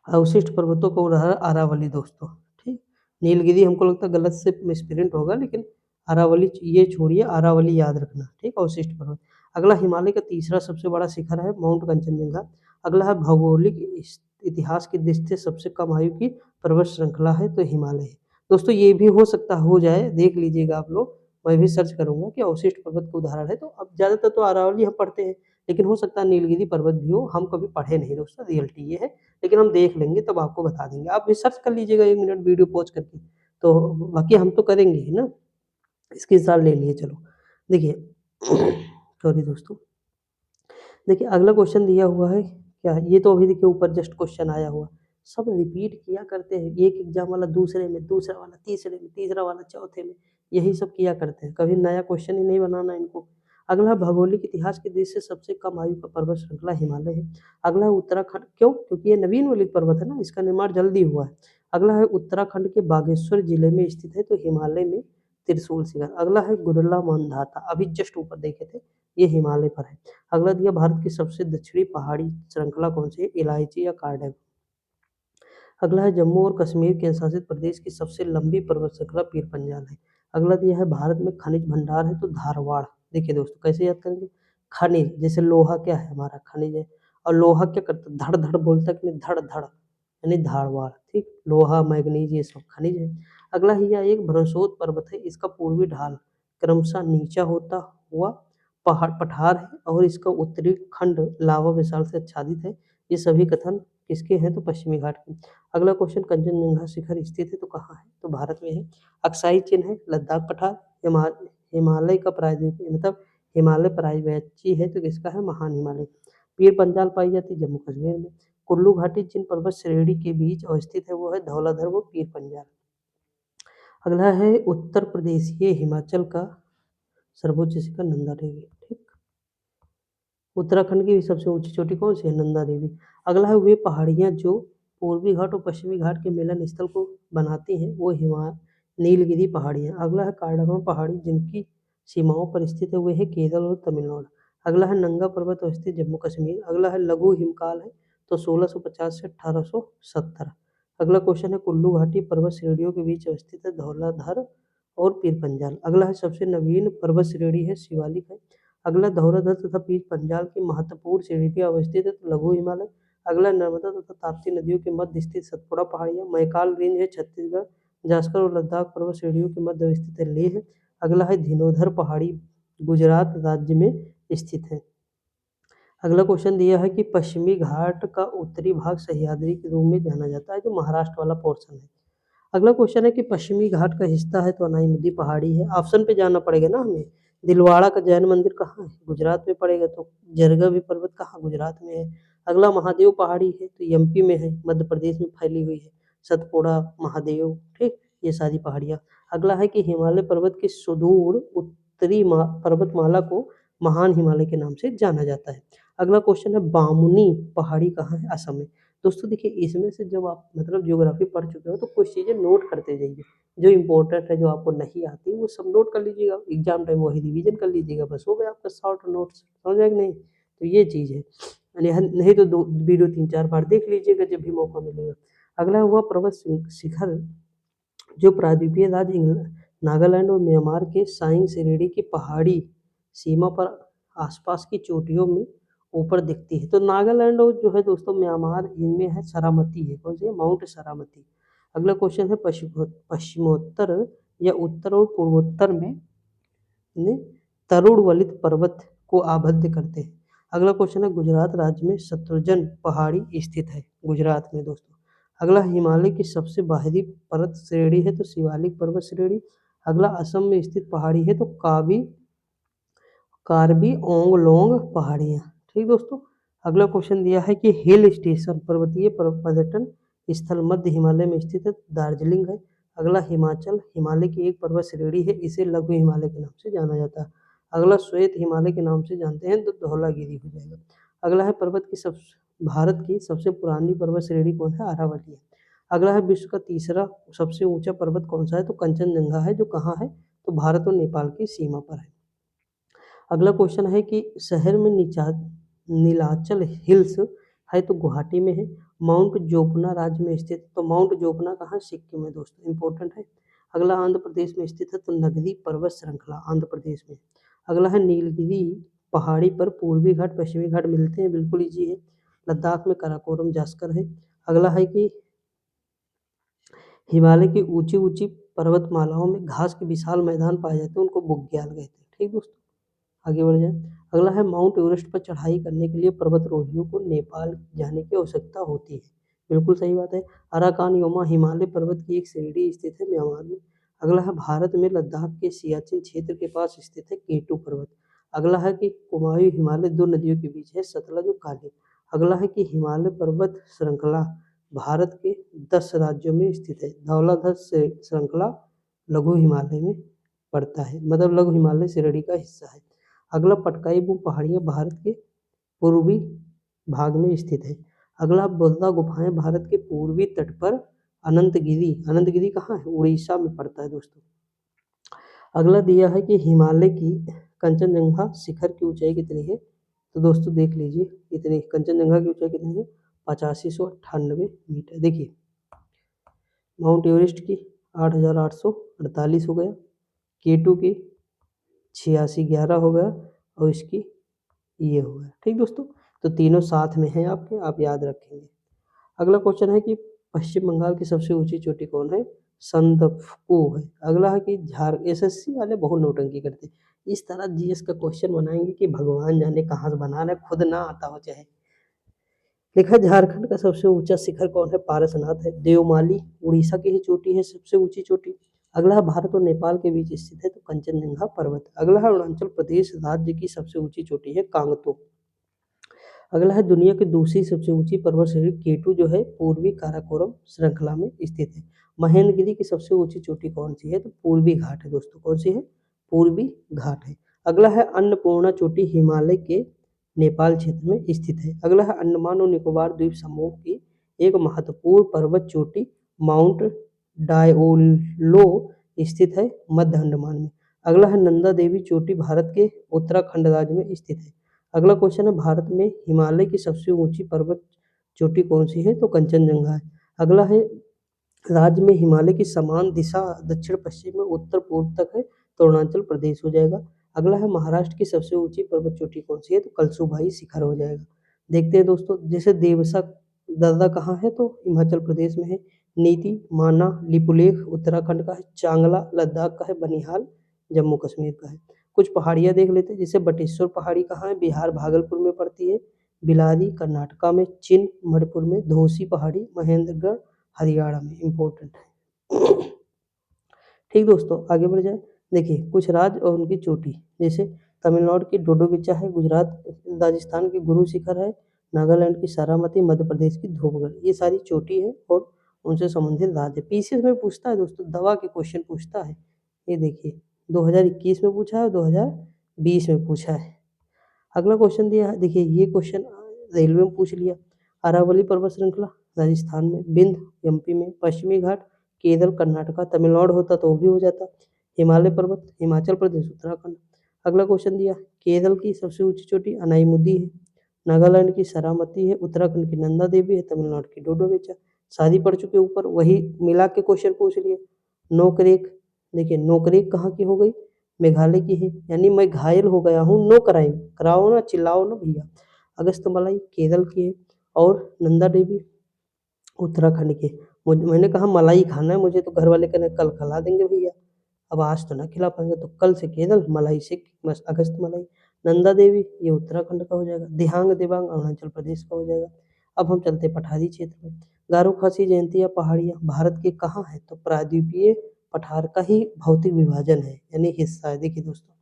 Speaker 1: अवशिष्ट पर्वतों का उदाहरण अरावली दोस्तों। ठीक, नीलगिरी हमको लगता है गलत से मिसप्रिंट होगा, लेकिन अरावली ये छोड़िए, अरावली याद रखना। ठीक, अवशिष्ट पर्वत। अगला, हिमालय का तीसरा सबसे बड़ा शिखर है माउंट कंचनजंगा। अगला है भौगोलिक इतिहास की दृष्टि से सबसे कम आयु की पर्वत श्रृंखला है तो हिमालय है। दोस्तों ये भी हो सकता हो जाए, देख लीजिएगा आप लोग, मैं भी सर्च करूंगा कि अवशिष्ट पर्वत का उदाहरण है। तो अब ज्यादातर तो अरावली हम पढ़ते हैं, लेकिन हो सकता है नीलगिरी पर्वत भी हो, हम कभी पढ़े नहीं दोस्तों, रियलिटी ये है। लेकिन हम देख लेंगे तब आपको बता देंगे, आप भी सर्च कर लीजिएगा 1 मिनट वीडियो पॉज करके। तो बाकी हम तो करेंगे ही ना, इसके साथ ले लिए चलो। देखिए सॉरी दोस्तों, देखिए अगला क्वेश्चन दिया हुआ है क्या, ये तो अभी देखिए ऊपर जस्ट क्वेश्चन आया हुआ, सब रिपीट किया करते हैं, एक एग्जाम वाला दूसरे में, दूसरा वाला तीसरे में, तीसरा वाला चौथे में, यही सब किया करते हैं, कभी नया क्वेश्चन ही नहीं बनाना इनको। अगला भौगोलिक इतिहास के दृष्टि से सबसे कम आयु का पर्वत श्रृंखला हिमालय है। अगला है उत्तराखंड, क्यों, क्योंकि ये नवीन वलित पर्वत है ना, इसका निर्माण जल्दी हुआ है। अगला है उत्तराखंड के बागेश्वर जिले में स्थित है तो हिमालय में त्रिशूल शिखर। अगला है गुरला मानधाता, अभी जस्ट ऊपर देखे थे, ये हिमालय पर है। अगला दिया भारत की सबसे दक्षिणी पहाड़ी श्रृंखला कौन सी है, इलायची या कार्डेक। अगला है जम्मू और कश्मीर केंद्र शासित प्रदेश की सबसे लंबी पर्वत श्रृंखला पीर पंजाल है। अगला दिया है भारत में खनिज भंडार है तो धारवाड़। देखिए दोस्तों कैसे याद करेंगे, खनिज जैसे लोहा क्या है हमारा खनिज है, और लोहा क्या करता है, धड़ धड़ बोलता है कि नहीं, धड़ धड़, यानी धारवाड़, ठीक, लोहा मैग्नीज ये सब खनिज है। अगला ही यह एक भ्रंशोत पर्वत है, इसका पूर्वी ढाल क्रमशः नीचा होता हुआ पहाड़ पठार है और इसका उत्तरी खंड लावा विशाल से आच्छादित है। ये सभी कथन किसके हैं, तो पश्चिमी घाट के। अगला क्वेश्चन, कंचनजंगा शिखर स्थित है तो कहाँ है, तो भारत में है। अक्साई चिन्ह है लद्दाख पठार। हिमालय का प्रायद्वीपीय मतलब हिमालय पर्यायवाची है तो किसका है, महान हिमालय। पीर पंजाल पाई जाती है जम्मू कश्मीर में। कुल्लू घाटी जिन पर्वत श्रेणी के बीच अवस्थित है वो है धौलाधर व पीर पंजाल। अगला है उत्तर प्रदेश, ये हिमाचल का सर्वोच्च शिखर नंदा देवी, ठीक। उत्तराखंड की भी सबसे ऊंची चोटी कौन सी है, नंदा देवी। अगला है वे पहाड़ियाँ जो पूर्वी घाट और पश्चिमी घाट के मिलन स्थल को बनाती हैं वो नीलगिरी पहाड़ियाँ। अगला है कार्डमम पहाड़ी जिनकी सीमाओं पर स्थित है वे है केरल और तमिलनाडु। अगला है नंगा पर्वत स्थित जम्मू कश्मीर। अगला है लघु हिमकाल है तो 1650 से 1870। अगला क्वेश्चन है कुल्लू घाटी पर्वत श्रेणियों के बीच अवस्थित है धौलाधर और पीर पंजाल। अगला है सबसे नवीन पर्वत श्रेणी है शिवालिक है। अगला धौलाधर तथा पीर पंजाल की महत्वपूर्ण श्रेणी अवस्थित है तो लघु हिमालय। अगला नर्मदा तथा ताप्ती नदियों के मध्य स्थित सतपुड़ा पहाड़ियाँ। मैकाल रेंज है छत्तीसगढ़, जास्कर और लद्दाख पर्वत श्रेणियों के मध्य स्थित है लेह। अगला है धीनोधर पहाड़ी गुजरात राज्य में स्थित है। अगला क्वेश्चन दिया है कि पश्चिमी घाट का उत्तरी भाग सह्याद्री के रूप में जाना जाता है जो महाराष्ट्र वाला पोर्शन है। अगला क्वेश्चन है कि पश्चिमी घाट का हिस्सा है तो अनाई पहाड़ी है, ऑप्शन पे जाना पड़ेगा ना हमें। दिलवाड़ा का जैन मंदिर कहाँ है, गुजरात में पड़ेगा, तो जरगा भी पर्वत कहाँ, गुजरात में है। अगला महादेव पहाड़ी है तो एमपी में है, मध्य प्रदेश में फैली हुई है, सतपुड़ा महादेव, ठीक, ये सारी पहाड़ियाँ। अगला है कि हिमालय पर्वत की सुदूर उत्तरी पर्वतमाला को महान हिमालय के नाम से जाना जाता है। अगला क्वेश्चन है बामुनी पहाड़ी कहाँ है, असम में। दोस्तों देखिए इसमें से जब आप मतलब ज्योग्राफी पढ़ चुके हो तो कुछ चीज़ें नोट करते जाइए, जो इंपॉर्टेंट है जो आपको नहीं आती वो सब नोट कर लीजिएगा, एग्जाम टाइम वही रिवीजन कर लीजिएगा, बस हो गया आपका शॉर्ट नोट्स, समझ आया कि नहीं। तो ये चीज़ है, नहीं तो दो वीडियो 3-4 बार देख लीजिएगा जब भी मौका मिलेगा। अगला हुआ पर्वत शिखर जो प्रायद्वीपीय राज्य नागालैंड और म्यांमार के साइंग श्रेणी की पहाड़ी सीमा पर आसपास की चोटियों में ऊपर दिखती है। तो नागालैंड और जो है दोस्तों म्यांमार इनमें है सरामती है, कौन सी है, माउंट सरामती। अगला क्वेश्चन है पश्चिमोत्तर या उत्तर और पूर्वोत्तर में तरुण वलित पर्वत को आबद्ध करते हैं। अगला क्वेश्चन है गुजरात राज्य में शत्रुंजन पहाड़ी स्थित है, गुजरात में दोस्तों। अगला हिमालय की सबसे बाहरी पर्वत श्रेणी है तो शिवालिक पर्वत श्रेणी। अगला असम में स्थित पहाड़ी है तो कार्बी ओंगलोंग पहाड़ियाँ, ठीक दोस्तों। अगला क्वेश्चन दिया है कि हिल स्टेशन पर्वतीय पर्यटन स्थल मध्य हिमालय में स्थित है, दार्जिलिंग है। अगला हिमाचल हिमालय की एक पर्वत श्रेणी है, इसे लघु हिमालय के नाम से जाना जाता है। अगला श्वेत हिमालय के नाम से जानते हैं तो धौलागिरी हो जाएगा। अगला है भारत की सबसे पुरानी पर्वत श्रेणी कौन है, अरावली है। अगला है विश्व का तीसरा सबसे ऊंचा पर्वत कौन सा है, तो कंचनजंगा है, जो कहाँ है, तो भारत और नेपाल की सीमा पर है। अगला क्वेश्चन है कि शहर में नीलाचल हिल्स है तो गुवाहाटी में है। माउंट जोपना राज्य में स्थित, तो माउंट जोपना कहाँ, सिक्किम में दोस्तों, इंपॉर्टेंट है। अगला आंध्र प्रदेश में स्थित है तो नगदी पर्वत श्रृंखला आंध्र प्रदेश में। अगला है नीलगिरी पहाड़ी पर पूर्वी घाट पश्चिमी घाट मिलते हैं, बिल्कुल इजी है। लद्दाख में काराकोरम जास्कर है। अगला है कि हिमालय की ऊंची ऊंची पर्वतमालाओं में घास के विशाल मैदान पाए जाते हैं, उनको बुग्याल कहते हैं। ठीक दोस्तों, आगे बढ़ जाए। अगला है माउंट एवरेस्ट पर चढ़ाई करने के लिए पर्वतारोहियों को नेपाल जाने की आवश्यकता होती है। बिल्कुल सही बात है। अराकान योमा हिमालय पर्वत की एक श्रेणी स्थित है म्यांमार में। अगला है भारत में लद्दाख के सियाचिन क्षेत्र के पास स्थित है केटू पर्वत। अगला है कि कुमायूं हिमालय दो नदियों के बीच है, सतलज और काली। अगला है कि हिमालय पर्वत श्रृंखला भारत के 10 राज्यों में स्थित है। धौलाधर श्रृंखला लघु हिमालय में पड़ता है, मतलब लघु हिमालय श्रेणी का हिस्सा है। अगला पटकाई भू पहाड़ियाँ भारत के पूर्वी भाग में स्थित है। अगला बुद्धा गुफाएं भारत के पूर्वी तट पर अनंतगिरी, अनंतगिरी कहाँ है? उड़ीसा में पड़ता है दोस्तों। अगला दिया है कि हिमालय की कंचनजंगा शिखर की ऊंचाई कितनी है? तो दोस्तों देख लीजिए कितनी, कंचनजंगा की ऊंचाई कितनी है? 8598 मीटर। देखिए माउंट एवरेस्ट की 8848 हो गया, केटू की 8611 हो गया, और इसकी ये हो गया। ठीक दोस्तों, तो तीनों साथ में हैं आपके, आप याद रखेंगे। अगला क्वेश्चन है कि पश्चिम बंगाल की सबसे ऊंची चोटी कौन है? संदकफू है। अगला है कि एसएससी वाले बहुत नौटंकी करते हैं, इस तरह जीएस का क्वेश्चन बनाएंगे कि भगवान जाने कहाँ से बना रहे, खुद ना आता हो चाहे। लिखा झारखंड का सबसे ऊंचा शिखर कौन है? पारसनाथ है। देवमाली उड़ीसा की ही चोटी है सबसे ऊंची चोटी। अगला है भारत और नेपाल के बीच स्थित है तो कंचनजंगा पर्वत। अगला है अरुणाचल प्रदेश राज्य की सबसे ऊंची चोटी है कांगतो। अगला है दुनिया की दूसरी सबसे ऊंची पर्वत श्रेणी केटू जो है पूर्वी काराकोरम श्रृंखला में स्थित है। महेंद्रगिरी की सबसे ऊंची चोटी कौन सी है? तो पूर्वी घाट है दोस्तों। कौन सी है? पूर्वी घाट है। अगला है अन्नपूर्णा चोटी हिमालय के नेपाल क्षेत्र में स्थित है। अगला है अंडमान और निकोबार द्वीप समूह की एक महत्वपूर्ण पर्वत चोटी माउंट डायोलो स्थित है मध्य अंडमान में। अगला है नंदा देवी चोटी भारत के उत्तराखंड राज्य में स्थित है। अगला क्वेश्चन है भारत में हिमालय की सबसे ऊंची पर्वत चोटी कौन सी है? तो कंचनजंगा है। अगला है राज्य में हिमालय की समान दिशा दक्षिण पश्चिम में उत्तर पूर्व तक है तो अरुणाचल प्रदेश हो जाएगा। अगला है महाराष्ट्र की सबसे ऊंची पर्वत चोटी कौन सी है? तो कलसुभाई शिखर हो जाएगा। देखते हैं दोस्तों, जैसे देवसा दर्रा कहाँ है? तो हिमाचल प्रदेश में है। नीति माना लिपुलेख उत्तराखंड का है। चांगला लद्दाख का है। बनिहाल जम्मू कश्मीर का है। कुछ पहाड़ियाँ देख लेते हैं, जैसे बटेश्वर पहाड़ी कहाँ है? बिहार भागलपुर में पड़ती है। बिलारी कर्नाटका में। चिन मणिपुर में। धोसी पहाड़ी महेंद्रगढ़ हरियाणा में इम्पोर्टेंट है। ठीक दोस्तों, आगे बढ़ जाए। देखिए कुछ राज्य और उनकी चोटी, जैसे तमिलनाडु की डोडोबिचा है, गुजरात राजस्थान की गुरु शिखर है, नागालैंड की सारामती, मध्य प्रदेश की धूपगढ़, ये सारी चोटी है और उनसे संबंधित राज्य। पीसीएस में पूछता है दोस्तों, दवा के क्वेश्चन पूछता है। ये देखिए 2021 में पूछा है, 2020 में पूछा है। अगला क्वेश्चन दिया है, देखिए ये क्वेश्चन रेलवे में पूछ लिया। अरावली पर्वत श्रृंखला राजस्थान में, बिंद एमपी में, पश्चिमी घाट केरल कर्नाटका, तमिलनाडु होता तो वो भी हो जाता। हिमालय पर्वत हिमाचल प्रदेश उत्तराखंड। अगला क्वेश्चन दिया केरल की सबसे ऊंची चोटी अनाईमुदी है, नागालैंड की सरामती है, उत्तराखंड की नंदा देवी है, तमिलनाडु की डोडोबेचा। शादी पड़ चुके ऊपर वही मिला के क्वेश्चन पूछ लिए। नोकरेक, देखिए नोकरेक कहाँ की हो गई? मेघालय की है। यानी मैं घायल हो गया हूँ, नो क्राइम, कराओ ना चिल्लाओ ना भैया। अगस्तमलाई केरल की है और नंदा देवी उत्तराखंड की। मैंने कहा मलाई खाना है मुझे, तो घर वाले कहने कल खिला देंगे भैया। अब आज तो ना खिला पाएंगे, तो कल से केरल, मलाई से अगस्त मलाई। नंदा देवी ये उत्तराखंड का हो जाएगा। दिहांग दिबांग अरुणाचल प्रदेश का हो जाएगा। अब हम चलते पठारी क्षेत्र में। गारो खासी जयंतिया पहाड़ियाँ भारत के कहाँ है? तो प्रायद्वीपीय पठार का ही भौतिक विभाजन है, यानी हिस्सा है। देखिए दोस्तों,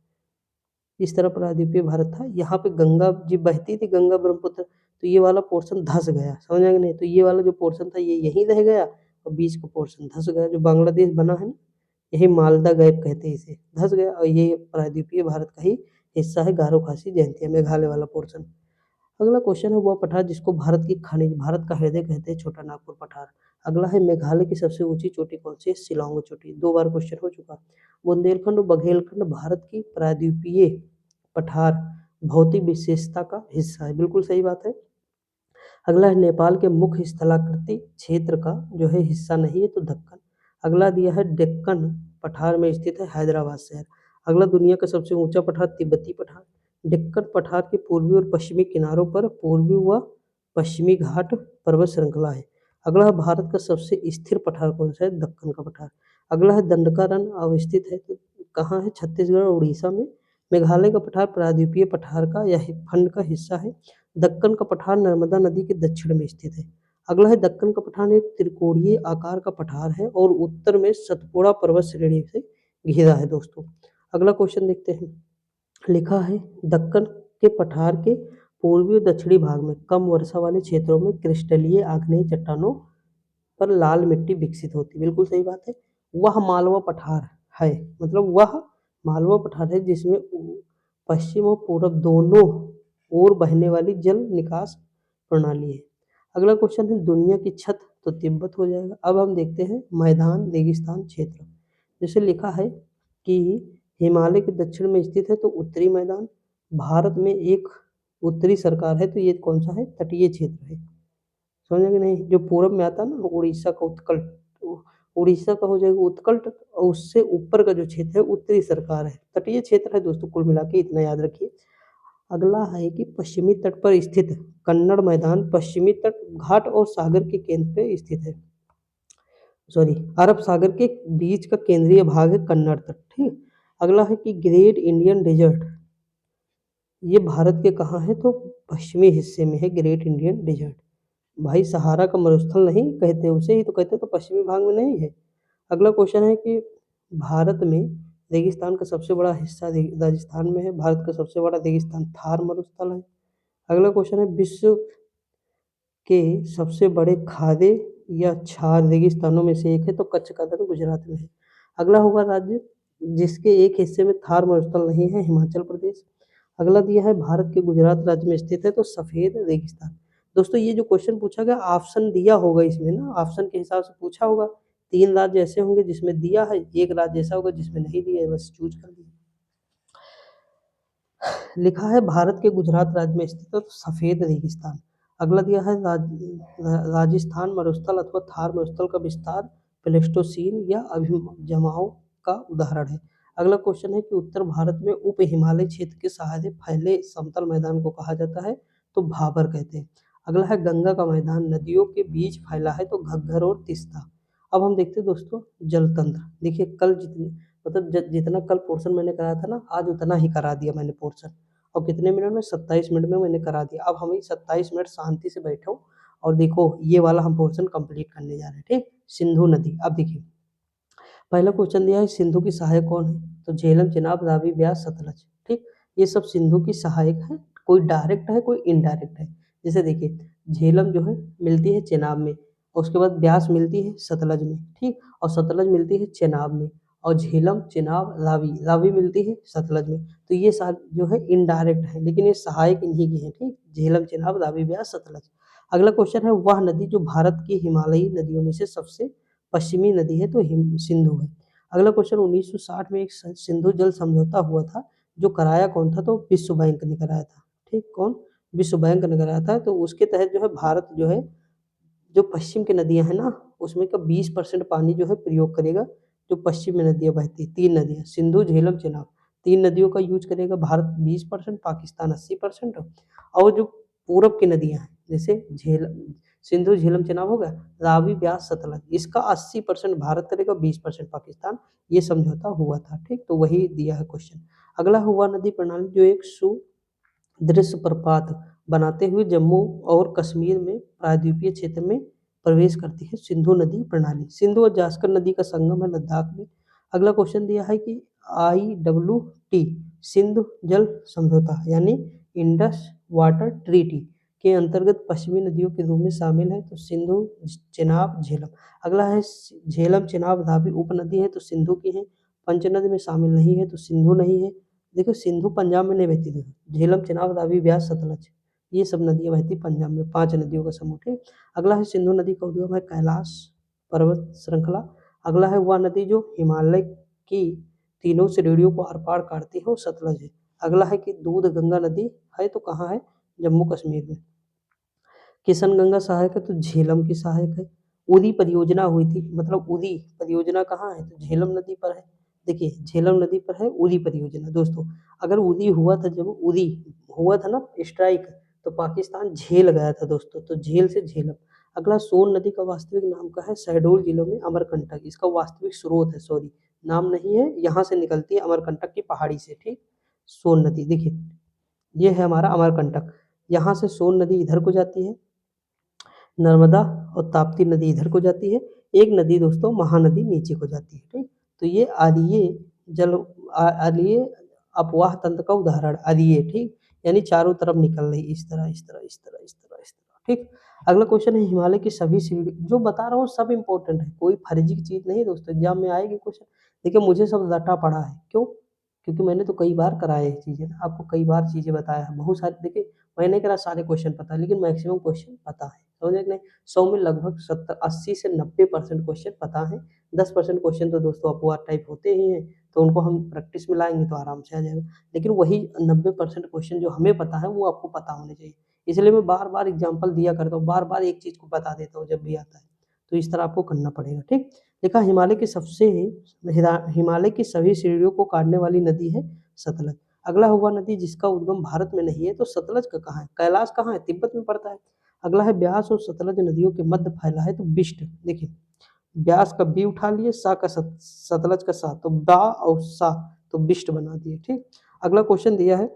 Speaker 1: इस तरह प्रायद्वीपीय भारत था, यहाँ पे गंगा जी बहती थी, गंगा ब्रह्मपुत्र, तो ये वाला पोर्शन धस गया, समझ आए कि नहीं? तो ये वाला जो पोर्शन था ये यहीं रह गया और बीच का पोर्शन धस गया। जो बांग्लादेश बना है ना, यही मालदा गैप कहते हैं इसे, धस गया और ये प्रायद्वीपीय भारत का ही हिस्सा है। गारो खासी जयंतिया मेघालय वाला पोर्शन। अगला क्वेश्चन है वह पठार जिसको भारत की खनिज, भारत का हृदय कहते हैं, छोटा नागपुर पठार। अगला है मेघालय की सबसे ऊंची चोटी कौन सी है? शिलांग चोटी। 2 बार क्वेश्चन हो चुका। बुंदेलखंड और बघेलखंड भारत की प्रायद्वीपीय पठार भौतिक विशेषता का हिस्सा है। बिल्कुल सही बात है। अगला है नेपाल के मुख्य स्थलाकृति क्षेत्र का जो है हिस्सा नहीं है तो दक्कन। अगला दिया है डेक्कन पठार में स्थित है हैदराबाद शहर। अगला दुनिया का सबसे ऊंचा पठार तिब्बती पठार। डेक्कन पठार के पूर्वी और पश्चिमी किनारों पर पूर्वी व पश्चिमी घाट पर्वत श्रृंखला है। अगला है भारत का सबसे स्थिर पठार कौन सा है? दक्कन का पठार। अगला है दंडकारण्य अवस्थित है तो कहाँ है? छत्तीसगढ़ और उड़ीसा में। मेघालय का पठार प्रायद्वीपीय पठार का या खंड का हिस्सा है। दक्कन का पठार नर्मदा नदी के दक्षिण में स्थित है। अगला है दक्कन का पठार एक त्रिकोणीय आकार का पठार है और उत्तर में सतपुड़ा पर्वत श्रेणी से घिरा है दोस्तों। अगला क्वेश्चन देखते हैं। लिखा है दक्कन के पठार के पूर्वी और दक्षिणी भाग में कम वर्षा वाले क्षेत्रों में क्रिस्टलीय आग्नेय चट्टानों पर लाल मिट्टी विकसित होती है। बिल्कुल सही बात है। वह मालवा पठार है, मतलब वह मालवा पठार है जिसमें पश्चिम और पूर्व दोनों ओर बहने वाली जल निकास प्रणाली है। अगला क्वेश्चन है दुनिया की छत, तो तिब्बत हो जाएगा। अब हम देखते हैं मैदान रेगिस्तान क्षेत्र। जैसे लिखा है कि हिमालय के दक्षिण में स्थित है तो उत्तरी मैदान। भारत में एक उत्तरी सरकार है तो ये कौन सा है? तटीय क्षेत्र है। समझे कि नहीं? जो पूरब में आता है ना उड़ीसा का उत्कल, उड़ीसा का हो जाएगा उत्कल और उससे ऊपर का जो क्षेत्र है उत्तरी सरकार है, तटीय क्षेत्र है दोस्तों। कुल मिला के इतना याद रखिए। अगला है कि पश्चिमी तट पर स्थित कन्नड़ मैदान पश्चिमी तट घाट और सागर के केंद्र पे स्थित है। सॉरी, अरब सागर के बीच का केंद्रीय भाग है कन्नड़ तट। ठीक। अगला है कि ग्रेट इंडियन डेजर्ट, ये भारत के कहाँ है? तो पश्चिमी हिस्से में है ग्रेट इंडियन डेजर्ट। भाई सहारा का मरुस्थल नहीं कहते उसे, ही तो कहते तो पश्चिमी भाग में नहीं है। अगला क्वेश्चन है कि भारत में रेगिस्तान का सबसे बड़ा हिस्सा राजस्थान में है। भारत का सबसे बड़ा रेगिस्तान थार मरुस्थल है। अगला क्वेश्चन है विश्व के सबसे बड़े खारे या क्षार रेगिस्तानों में से एक है तो कच्छ का रण गुजरात में है। अगला होगा राज्य जिसके एक हिस्से में थार मरुस्थल नहीं है, हिमाचल प्रदेश। अगला दिया है भारत के गुजरात राज्य में स्थित है तो सफेद रेगिस्तान। दोस्तों ये जो क्वेश्चन पूछा गया ऑप्शन दिया होगा इसमें ना, ऑप्शन के हिसाब से पूछा होगा। 3 राज्य ऐसे होंगे जिसमें दिया है, एक राज्य ऐसा होगा जिसमें नहीं दिया है, बस चूज कर दिया। लिखा है भारत के गुजरात राज्य में स्थित है तो सफेद रेगिस्तान। अगला दिया है राजस्थान मरुस्थल अथवा थार मरुस्थल का विस्तार प्लेस्टोसीन या अभिजमाव का उदाहरण है। अगला क्वेश्चन है कि उत्तर भारत में उप हिमालय क्षेत्र के सहारे फैले समतल मैदान को कहा जाता है तो भाबर कहते हैं। अगला है गंगा का मैदान नदियों के बीच फैला है तो घग्गर और तीस्ता। अब हम देखते हैं दोस्तों जल तंत्र। देखिए कल जितने मतलब जितना कल पोर्शन मैंने कराया था ना, आज उतना ही करा दिया मैंने पोर्शन। और कितने मिनट में? 27 मिनट में मैंने करा दिया। अब हम 27 मिनट शांति से बैठो और देखो ये वाला हम पोर्शन कंप्लीट करने जा रहे हैं। ठीक। सिंधु नदी। अब देखिए पहला क्वेश्चन दिया है सिंधु की सहायक कौन है? तो झेलम चिनाब रावी ब्यास सतलज। ठीक। ये सब सिंधु की सहायक है, कोई डायरेक्ट है कोई इनडायरेक्ट है। जैसे देखिए झेलम जो है मिलती है चेनाब में, उसके बाद ब्यास मिलती है सतलज में। ठीक। और सतलज मिलती है चेनाब में, और झेलम चिनाब रावी रावी मिलती है सतलज में। तो ये सारे जो है इनडायरेक्ट है लेकिन ये सहायक इन्हीं की है। ठीक। झेलम चिनाब रावी ब्यास सतलज। अगला क्वेश्चन है वह नदी जो भारत की हिमालयी नदियों में से सबसे पश्चिमी नदी है तो सिंधु है। अगला क्वेश्चन 1960 में एक सिंधु जल समझौता हुआ था जो कराया कौन था? तो विश्व बैंक ने कराया था। ठीक। कौन? विश्व बैंक ने कराया था। तो उसके तहत जो है भारत जो है जो पश्चिम की नदियां हैं ना उसमें का 20% पानी जो है प्रयोग करेगा। जो पश्चिम में नदियां बहती 3 नदियां सिंधु झेलम चेनाब, 3 नदियों का यूज करेगा भारत 20%, पाकिस्तान 80% और जो पूरब की नदियां हैं जैसे सिंधु झेलम चेनाब होगा, रावी ब्यास सतलज, इसका 80% भारत करेगा, 20% पाकिस्तान। ये समझौता हुआ था। ठीक। तो वही दिया है क्वेश्चन। अगला हुआ नदी प्रणाली जो एक दृश्य प्रपात बनाते हुए जम्मू और कश्मीर में प्रायद्वीपीय क्षेत्र में प्रवेश करती है सिंधु नदी प्रणाली। सिंधु और जास्कर नदी का संगम है लद्दाख में। अगला क्वेश्चन दिया है कि IWT सिंधु जल समझौता यानी इंडस वाटर ट्रीटी के अंतर्गत पश्चिमी नदियों के रूप में शामिल है तो सिंधु चेनाब झेलम। अगला है झेलम चेनाब रावी उपनदी है तो सिंधु की है। पंचनद में शामिल नहीं है तो सिंधु नहीं है। देखो सिंधु पंजाब में नहीं बहती थी, झेलम चिनाब रावी ब्यास सतलज ये सब नदियां बहती पंजाब में, 5 नदियों का समूह। ठीक। अगला है सिंधु नदी का उद्गम है कैलाश पर्वत श्रृंखला। अगला है वह नदी जो हिमालय की तीनों श्रेणियों को आर पार काटती है वो सतलज है। अगला है कि दूध गंगा नदी है तो कहाँ है? जम्मू कश्मीर में। किशन गंगा सहायक है तो झेलम की सहायक है। उरी परियोजना हुई थी, मतलब उरी परियोजना कहाँ है? तो झेलम नदी पर है। देखिए झेलम नदी पर है उरी परियोजना। दोस्तों अगर उरी हुआ था, जब उरी हुआ था ना स्ट्राइक, तो पाकिस्तान झेल गया था दोस्तों, तो झेल से झेलम। अगला सोन नदी का वास्तविक नाम क्या है? शहडोल जिलों में अमरकंटक, इसका वास्तविक स्रोत है, सॉरी नाम नहीं है, यहाँ से निकलती है अमरकंटक की पहाड़ी से, ठीक। सोन नदी देखिए, ये है हमारा अमरकंटक, यहाँ से सोन नदी इधर को जाती है, नर्मदा और ताप्ती नदी इधर को जाती है, एक नदी दोस्तों महानदी नीचे को जाती है, ठीक। तो ये आर्य जल आर्य अपवाह तंत्र का उदाहरण आर्य, ठीक, यानी चारों तरफ निकल रही इस तरह इस तरह इस तरह इस तरह इस तरह, ठीक। अगला क्वेश्चन है हिमालय की सभी सीढ़ी, जो बता रहा हूँ सब इंपॉर्टेंट है, कोई फर्जी की चीज नहीं दोस्तों, एग्जाम में आएगी क्वेश्चन। देखिए मुझे सब रटा पड़ा है, क्यों? क्योंकि मैंने तो कई बार कराया है चीजें, आपको कई बार चीजें बताया है, बहुत सारी। देखिए मैं नहीं करा सारे क्वेश्चन पता, लेकिन मैक्सिमम क्वेश्चन पता है, समझे कि नहीं? 100 में लगभग 70 80 से 90% क्वेश्चन पता है, 10% क्वेश्चन तो दोस्तों अपवाद टाइप होते ही हैं, तो उनको हम प्रैक्टिस में लाएंगे तो आराम से आ जाएगा। लेकिन वही 90% क्वेश्चन जो हमें पता है वो आपको पता होने चाहिए, इसलिए मैं बार बार एग्जाम्पल दिया करता हूँ, बार बार एक चीज को बता देता हूँ जब भी आता है, तो इस तरह आपको करना पड़ेगा, ठीक। देखा हिमालय की सभी सीढ़ियों को काटने वाली नदी है सतलज। अगला हुआ नदी जिसका उद्गम भारत में नहीं है, तो सतलज का कहाँ है? कैलाश कहाँ है? तिब्बत में पड़ता है। अगला है ब्यास और सतलज नदियों के मध्य फैला है, तो बिष्ट। देखिए ब्यास का बी उठा लिए, सा का सतलज का सा, तो बा और सा, तो बिष्ट बना दिए, ठीक। अगला क्वेश्चन दिया है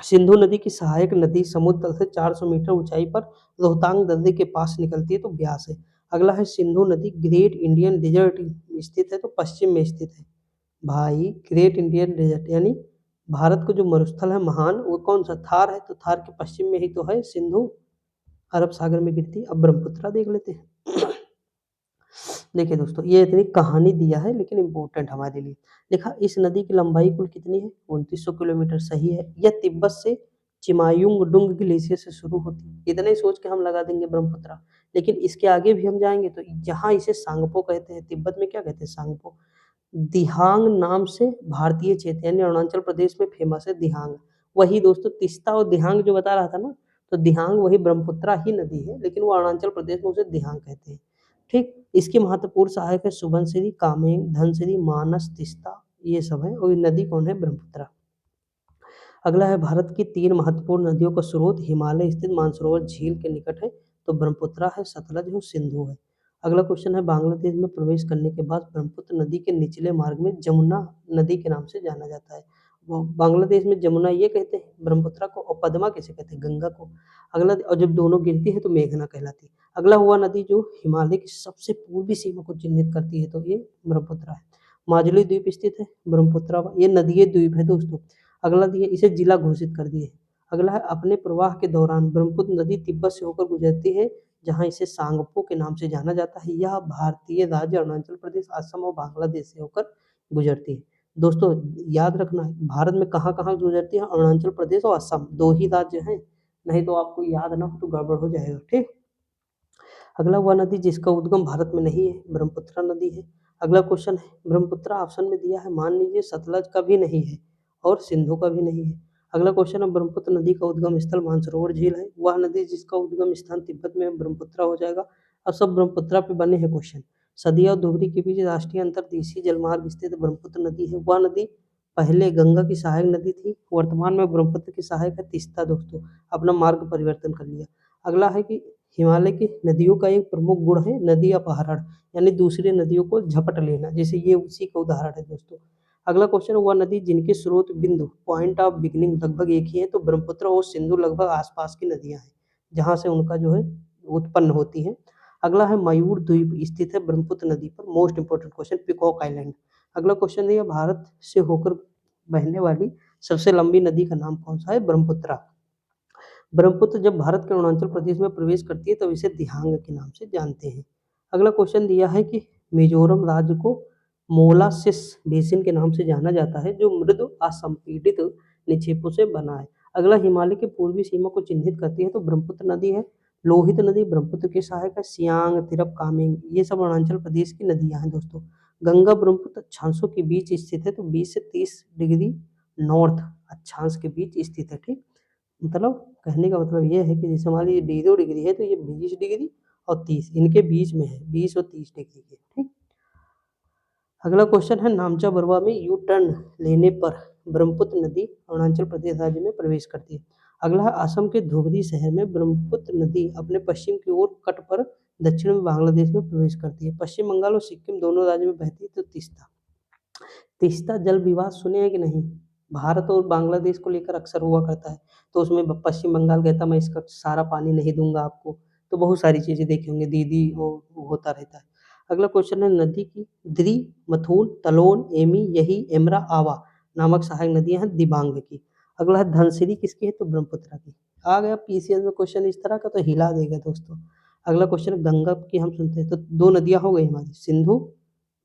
Speaker 1: सिंधु नदी की सहायक नदी समुद्र तल से 400 मीटर ऊंचाई पर रोहतांग दर्रे के पास निकलती है, तो ब्यास है। अगला है सिंधु नदी ग्रेट इंडियन डेजर्ट में स्थित है, तो पश्चिम में स्थित है। भाई ग्रेट इंडियन डेजर्ट यानी भारत का जो मरुस्थल है महान, वो कौन सा? थार है, तो थार के पश्चिम में ही तो है सिंधु, अरब सागर में गिरती है। अब ब्रह्मपुत्रा देख लेते हैं। देखिए दोस्तों ये इतनी कहानी दिया है लेकिन इम्पोर्टेंट हमारे लिए। देखा इस नदी की लंबाई कुल कितनी है? 2900 किलोमीटर, सही है। यह तिब्बत से चिमायुंग डुंग ग्लेशियर से शुरू होती है, इतना ही सोच के हम लगा देंगे ब्रह्मपुत्रा। लेकिन इसके आगे भी हम जाएंगे तो जहाँ इसे सांगपो कहते हैं, तिब्बत में क्या कहते हैं? सांगपो। दिहांग नाम से भारतीय क्षेत्र यानी अरुणाचल प्रदेश में फेमस है दिहांग। वही दोस्तों तिस्ता और दिहांग जो बता रहा था ना, तो दिहांग वही ब्रह्मपुत्रा ही नदी है, लेकिन वो अरुणाचल प्रदेश में उसे दिहांग कहते हैं, ठीक। इसके महत्वपूर्ण सहायक है सुबनसिरी, कामेंग, धनसिरी, मानस, तिस्ता, ये सब है, और नदी कौन है? ब्रह्मपुत्रा। अगला है भारत की 3 महत्वपूर्ण नदियों का स्रोत हिमालय स्थित मानसरोवर झील के निकट है, तो ब्रह्मपुत्रा है, सतलज है और सिंधु है। अगला क्वेश्चन है बांग्लादेश में प्रवेश करने के बाद ब्रह्मपुत्र नदी के निचले मार्ग में जमुना नदी के नाम से जाना जाता है। वो बांग्लादेश में जमुना ये कहते हैं ब्रह्मपुत्रा को, और पद्मा कैसे कहते हैं? गंगा को। अगला, और जब दोनों गिरती है तो मेघना कहलाती है। अगला हुआ नदी जो हिमालय की सबसे पूर्वी सीमा को चिन्हित करती है, तो ये ब्रह्मपुत्रा है। माजुली द्वीप स्थित है ब्रह्मपुत्रा, ये नदीय द्वीप है दोस्तों। अगला दिए इसे जिला घोषित कर दिए। अगला है अपने प्रवाह के दौरान ब्रह्मपुत्र नदी तिब्बत से होकर गुजरती है, जहाँ इसे सांगपो के नाम से जाना जाता है। यह भारतीय राज्य अरुणाचल प्रदेश, असम और बांग्लादेश से होकर गुजरती है। दोस्तों याद रखना है भारत में कहाँ कहाँ गुजरती है? अरुणाचल प्रदेश और असम, दो ही राज्य हैं, नहीं तो आपको याद ना हो तो गड़बड़ हो जाएगा, ठीक। अगला वह नदी जिसका उद्गम भारत में नहीं है, ब्रह्मपुत्रा नदी है। अगला क्वेश्चन है ब्रह्मपुत्रा ऑप्शन में दिया है, मान लीजिए सतलज का भी नहीं है और सिंधु का भी नहीं है। अगला क्वेश्चन है ब्रह्मपुत्र नदी का उद्गम स्थल मानसरोवर झील है, वह नदी जिसका उद्गम स्थान तिब्बत में ब्रह्मपुत्रा हो जाएगा। अब सब ब्रह्मपुत्रा पे बने हैं क्वेश्चन। सदिया और धुबरी के बीच राष्ट्रीय अंतर्देशीय जलमार्ग स्थित ब्रह्मपुत्र नदी है, वह नदी पहले गंगा की सहायक नदी थी, वर्तमान में ब्रह्मपुत्र की सहायक है, तिस्ता दोस्तों अपना मार्ग परिवर्तन कर लिया। अगला है कि हिमालय की नदियों का एक प्रमुख गुण है नदी अपहरण, यानी दूसरी नदियों को झपट लेना, जैसे ये उसी का उदाहरण है दोस्तों। अगला क्वेश्चन, वह नदी जिनके स्रोत बिंदु पॉइंट ऑफ बिगिनिंग लगभग एक ही है, तो ब्रह्मपुत्र और सिंधु लगभग आसपास की नदियां हैं, जहां से उनका जो है उत्पन्न होती है। अगला है मयूर द्वीप स्थित है ब्रह्मपुत्र नदी पर, most important question, peacock island. अगला क्वेश्चन है भारत से होकर बहने वाली सबसे लंबी नदी का नाम कौन सा है? ब्रह्मपुत्रा। ब्रह्मपुत्र जब भारत के अरुणाचल प्रदेश में प्रवेश करती है तब इसे दिहांग के नाम से जानते हैं। अगला क्वेश्चन दिया है कि मिजोरम राज्य को मोलासिस बेसिन के नाम से जाना जाता है, जो मृदु असंपीड़ित निक्षेपों से बना है। अगला हिमालय की पूर्वी सीमा को चिन्हित करती है, तो ब्रह्मपुत्र नदी है। लोहित नदी ब्रह्मपुत्र के सहायक है, सियांग, तिरप, कामेंग ये सब अरुणाचल प्रदेश की नदियां हैं दोस्तों। गंगा ब्रह्मपुत्र अक्षांशों के बीच स्थित है, तो 20 से 30 डिग्री नॉर्थ अक्षांश के बीच स्थित है, ठीक। मतलब कहने का मतलब ये है कि जैसे मान लीजिए 0 डिग्री है तो ये 20 डिग्री और 30 इनके बीच में है, 20 और 30 डिग्री के, ठीक। अगला क्वेश्चन है नामचा बरवा में यू टर्न लेने पर ब्रह्मपुत्र नदी अरुणाचल प्रदेश राज्य में प्रवेश करती है। अगला है असम के धुबरी शहर में ब्रह्मपुत्र नदी अपने पश्चिम की ओर कट पर दक्षिण में बांग्लादेश में प्रवेश करती है। पश्चिम बंगाल और सिक्किम दोनों राज्यों में बहती है। तो तीस्ता, तीस्ता जल विवाद सुने हैं कि नहीं? भारत और बांग्लादेश को लेकर अक्सर हुआ करता है। तो उसमें पश्चिम बंगाल कहता मैं इसका सारा पानी नहीं दूंगा आपको। तो बहुत सारी चीजें देखे होंगे, दीदी वो होता रहता है। अगला क्वेश्चन है नदी की द्रि, मथुन, तलोन, एमी, यही, एमरा, आवा नामक सहायक नदियां हैं दिबांग की। अगला है धनसिरी किसकी है? तो ब्रह्मपुत्र की। आ गया पीसीएस में क्वेश्चन इस तरह का तो हिला देगा दोस्तों। अगला क्वेश्चन गंगा की हम सुनते हैं। तो दो नदियां हो गई हमारी, सिंधु,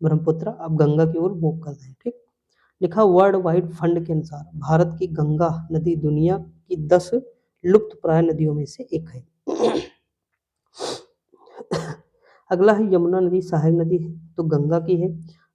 Speaker 1: ब्रह्मपुत्र। अब गंगा की ओर मूव कर रहे हैं। ठीक, लिखा वर्ल्ड वाइड फंड के अनुसार भारत की गंगा नदी दुनिया की 10 लुप्त प्राय नदियों में से एक है। अगला है यमुना नदी सहायक नदी है तो गंगा की है।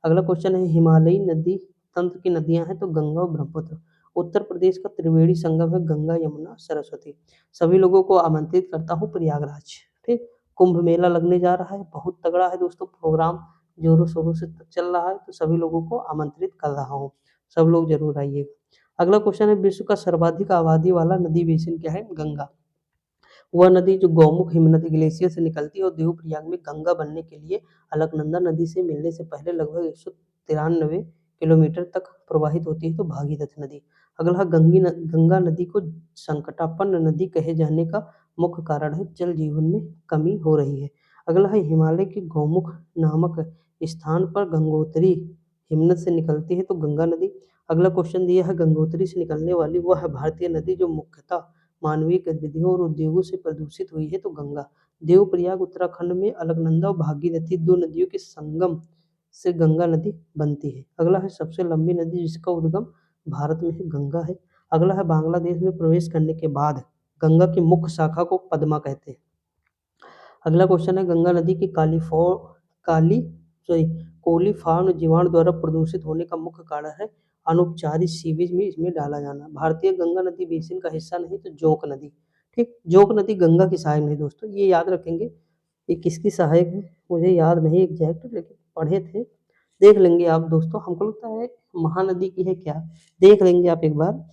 Speaker 1: अगला क्वेश्चन है हिमालयी नदी तंत्र की नदियां हैं तो गंगा और ब्रह्मपुत्र। उत्तर प्रदेश का त्रिवेणी संगम है गंगा यमुना सरस्वती। सभी लोगों को आमंत्रित करता हूँ प्रयागराज। ठीक, कुंभ मेला लगने जा रहा है, बहुत तगड़ा है दोस्तों प्रोग्राम, जोरों शोरों से चल रहा है। तो सभी लोगों को आमंत्रित कर रहा हूँ, सब लोग जरूर आइएगा। अगला क्वेश्चन है विश्व का सर्वाधिक आबादी वाला नदी बेसिन क्या है? गंगा। वह नदी जो गौमुख हिमनद ग्लेशियर से निकलती है और देवप्रयाग में गंगा बनने के लिए अलकनंदा नदी से मिलने से पहले लगभग 193 किलोमीटर तक प्रवाहित होती है। तो भागीरथी नदी। अगला गंगा नदी को संकटापन्न नदी कहे जाने का मुख्य कारण है जल जीवन में कमी हो रही है। अगला है हिमालय के गौमुख नामक स्थान पर गंगोत्री हिमनद से निकलती है तो गंगा नदी। अगला क्वेश्चन दिया है गंगोत्री से निकलने वाली वह है भारतीय नदी जो मुख्यतः मानवीय गतिविधियों और उद्योगों से प्रदूषित हुई है तो गंगा। देवप्रयाग उत्तराखंड में अलकनंदा और भागीरथी दो नदियों के संगम से गंगा नदी बनती है। अगला है सबसे लंबी नदी जिसका उद्गम भारत में है, गंगा है। अगला है बांग्लादेश में प्रवेश करने के बाद गंगा की मुख्य शाखा को पद्मा कहते हैं। अगला क्वेश्चन है गंगा नदी की काली सॉरी कोलीफॉर्म जीवाणु द्वारा प्रदूषित होने का मुख्य कारण है अनौपचारिक सीवेज में इसमें डाला जाना। भारतीय गंगा नदी बेसिन का हिस्सा नहीं तो जोंक नदी। ठीक, जोंक नदी गंगा की सहायक नहीं दोस्तों, ये याद रखेंगे। ये किसकी सहायक है मुझे याद नहीं एग्जैक्ट, लेकिन पढ़े थे, देख लेंगे आप दोस्तों। हमको लगता है महानदी की है क्या, देख लेंगे आप एक बार।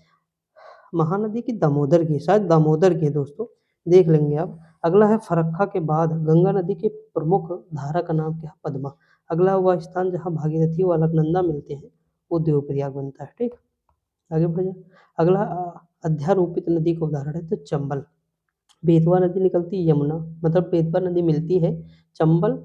Speaker 1: महानदी की दामोदर की, शायद दामोदर की है दोस्तों, देख लेंगे आप। अगला है फरक्का के बाद गंगा नदी के प्रमुख धारा का नाम क्या है? पद्मा। अगला वह स्थान जहाँ भागीरथी और अलकनंदा मिलते हैं वो देवप्रयाग बनता है। ठीक, आगे बढ़ जाए। अगला अध्यारोपित नदी का उदाहरण है तो चंबल। बेतवा नदी निकलती है यमुना, मतलब बेतवा नदी मिलती है चंबल,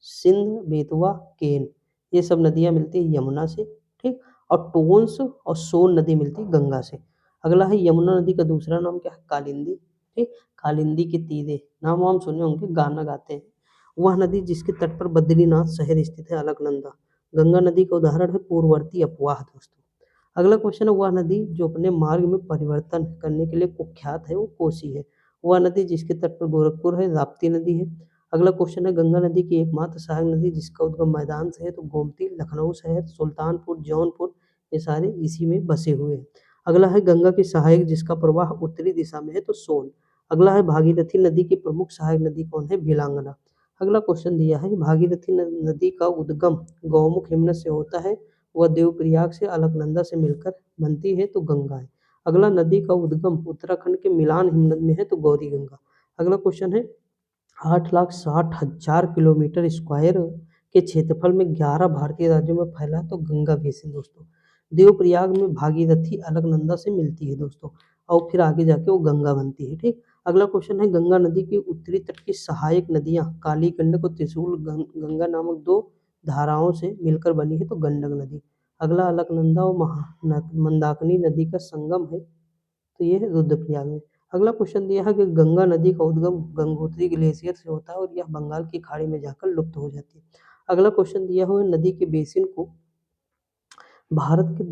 Speaker 1: सिंध, बेतवा, केन, ये सब नदियां मिलती है यमुना से। ठीक, और टोंस और सोन नदी मिलती है गंगा से। अगला है यमुना नदी का दूसरा नाम क्या है? कालिंदी। ठीक, कालिंदी के तीरे नाम वाम सुने होंगे, गाना गाते हैं। वह नदी जिसके तट पर बद्रीनाथ शहर स्थित है अलकनंदा। गंगा नदी का उदाहरण है पूर्ववर्ती अपवाह दोस्तों। अगला क्वेश्चन है वह नदी जो अपने मार्ग में परिवर्तन करने के लिए कुख्यात है वो कोसी है। वह नदी जिसके तट पर गोरखपुर है राप्ती नदी है। अगला क्वेश्चन है गंगा नदी की एकमात्र सहायक नदी जिसका उद्गम मैदान से है तो गोमती, लखनऊ शहर, सुल्तानपुर, जौनपुर, ये सारे इसी में बसे हुए हैं। अगला है गंगा की सहायक जिसका प्रवाह उत्तरी दिशा में है तो सोन। अगला है भागीरथी नदी की प्रमुख सहायक नदी कौन है? भिलांगना। अगला क्वेश्चन दिया है भागीरथी नदी का उद्गम गौमुख हिमनद से होता है, वह देवप्रयाग से अलकनंदा से मिलकर बनती है तो गंगा है। अगला नदी का उद्गम उत्तराखंड के मिलान हिमनद में है तो गौरी गंगा। अगला क्वेश्चन है 8,60,000 किलोमीटर स्क्वायर के क्षेत्रफल में 11 भारतीय राज्यों में फैला है तो गंगा बेसिन दोस्तों। देवप्रयाग में भागीरथी अलकनंदा से मिलती है दोस्तों और फिर आगे जाके वो गंगा बनती है। ठीक, अगला क्वेश्चन है गंगा नदी के उत्तरी तट की सहायक नदियां काली गंडक और त्रिशूल गंगा नामक दो धाराओं से मिलकर बनी है तो गंडक नदी। अगला अलकनंदा और मंदाकिनी नदी का संगम है तो ये है रुद्रप्रयाग में। अगला क्वेश्चन दिया है कि गंगा नदी का उद्गम गंगोत्री ग्लेशियर से होता है और यह बंगाल की खाड़ी में जाकर लुप्त हो जाती है। अगला क्वेश्चन दिया हुआ है नदी के बेसिन को भारत के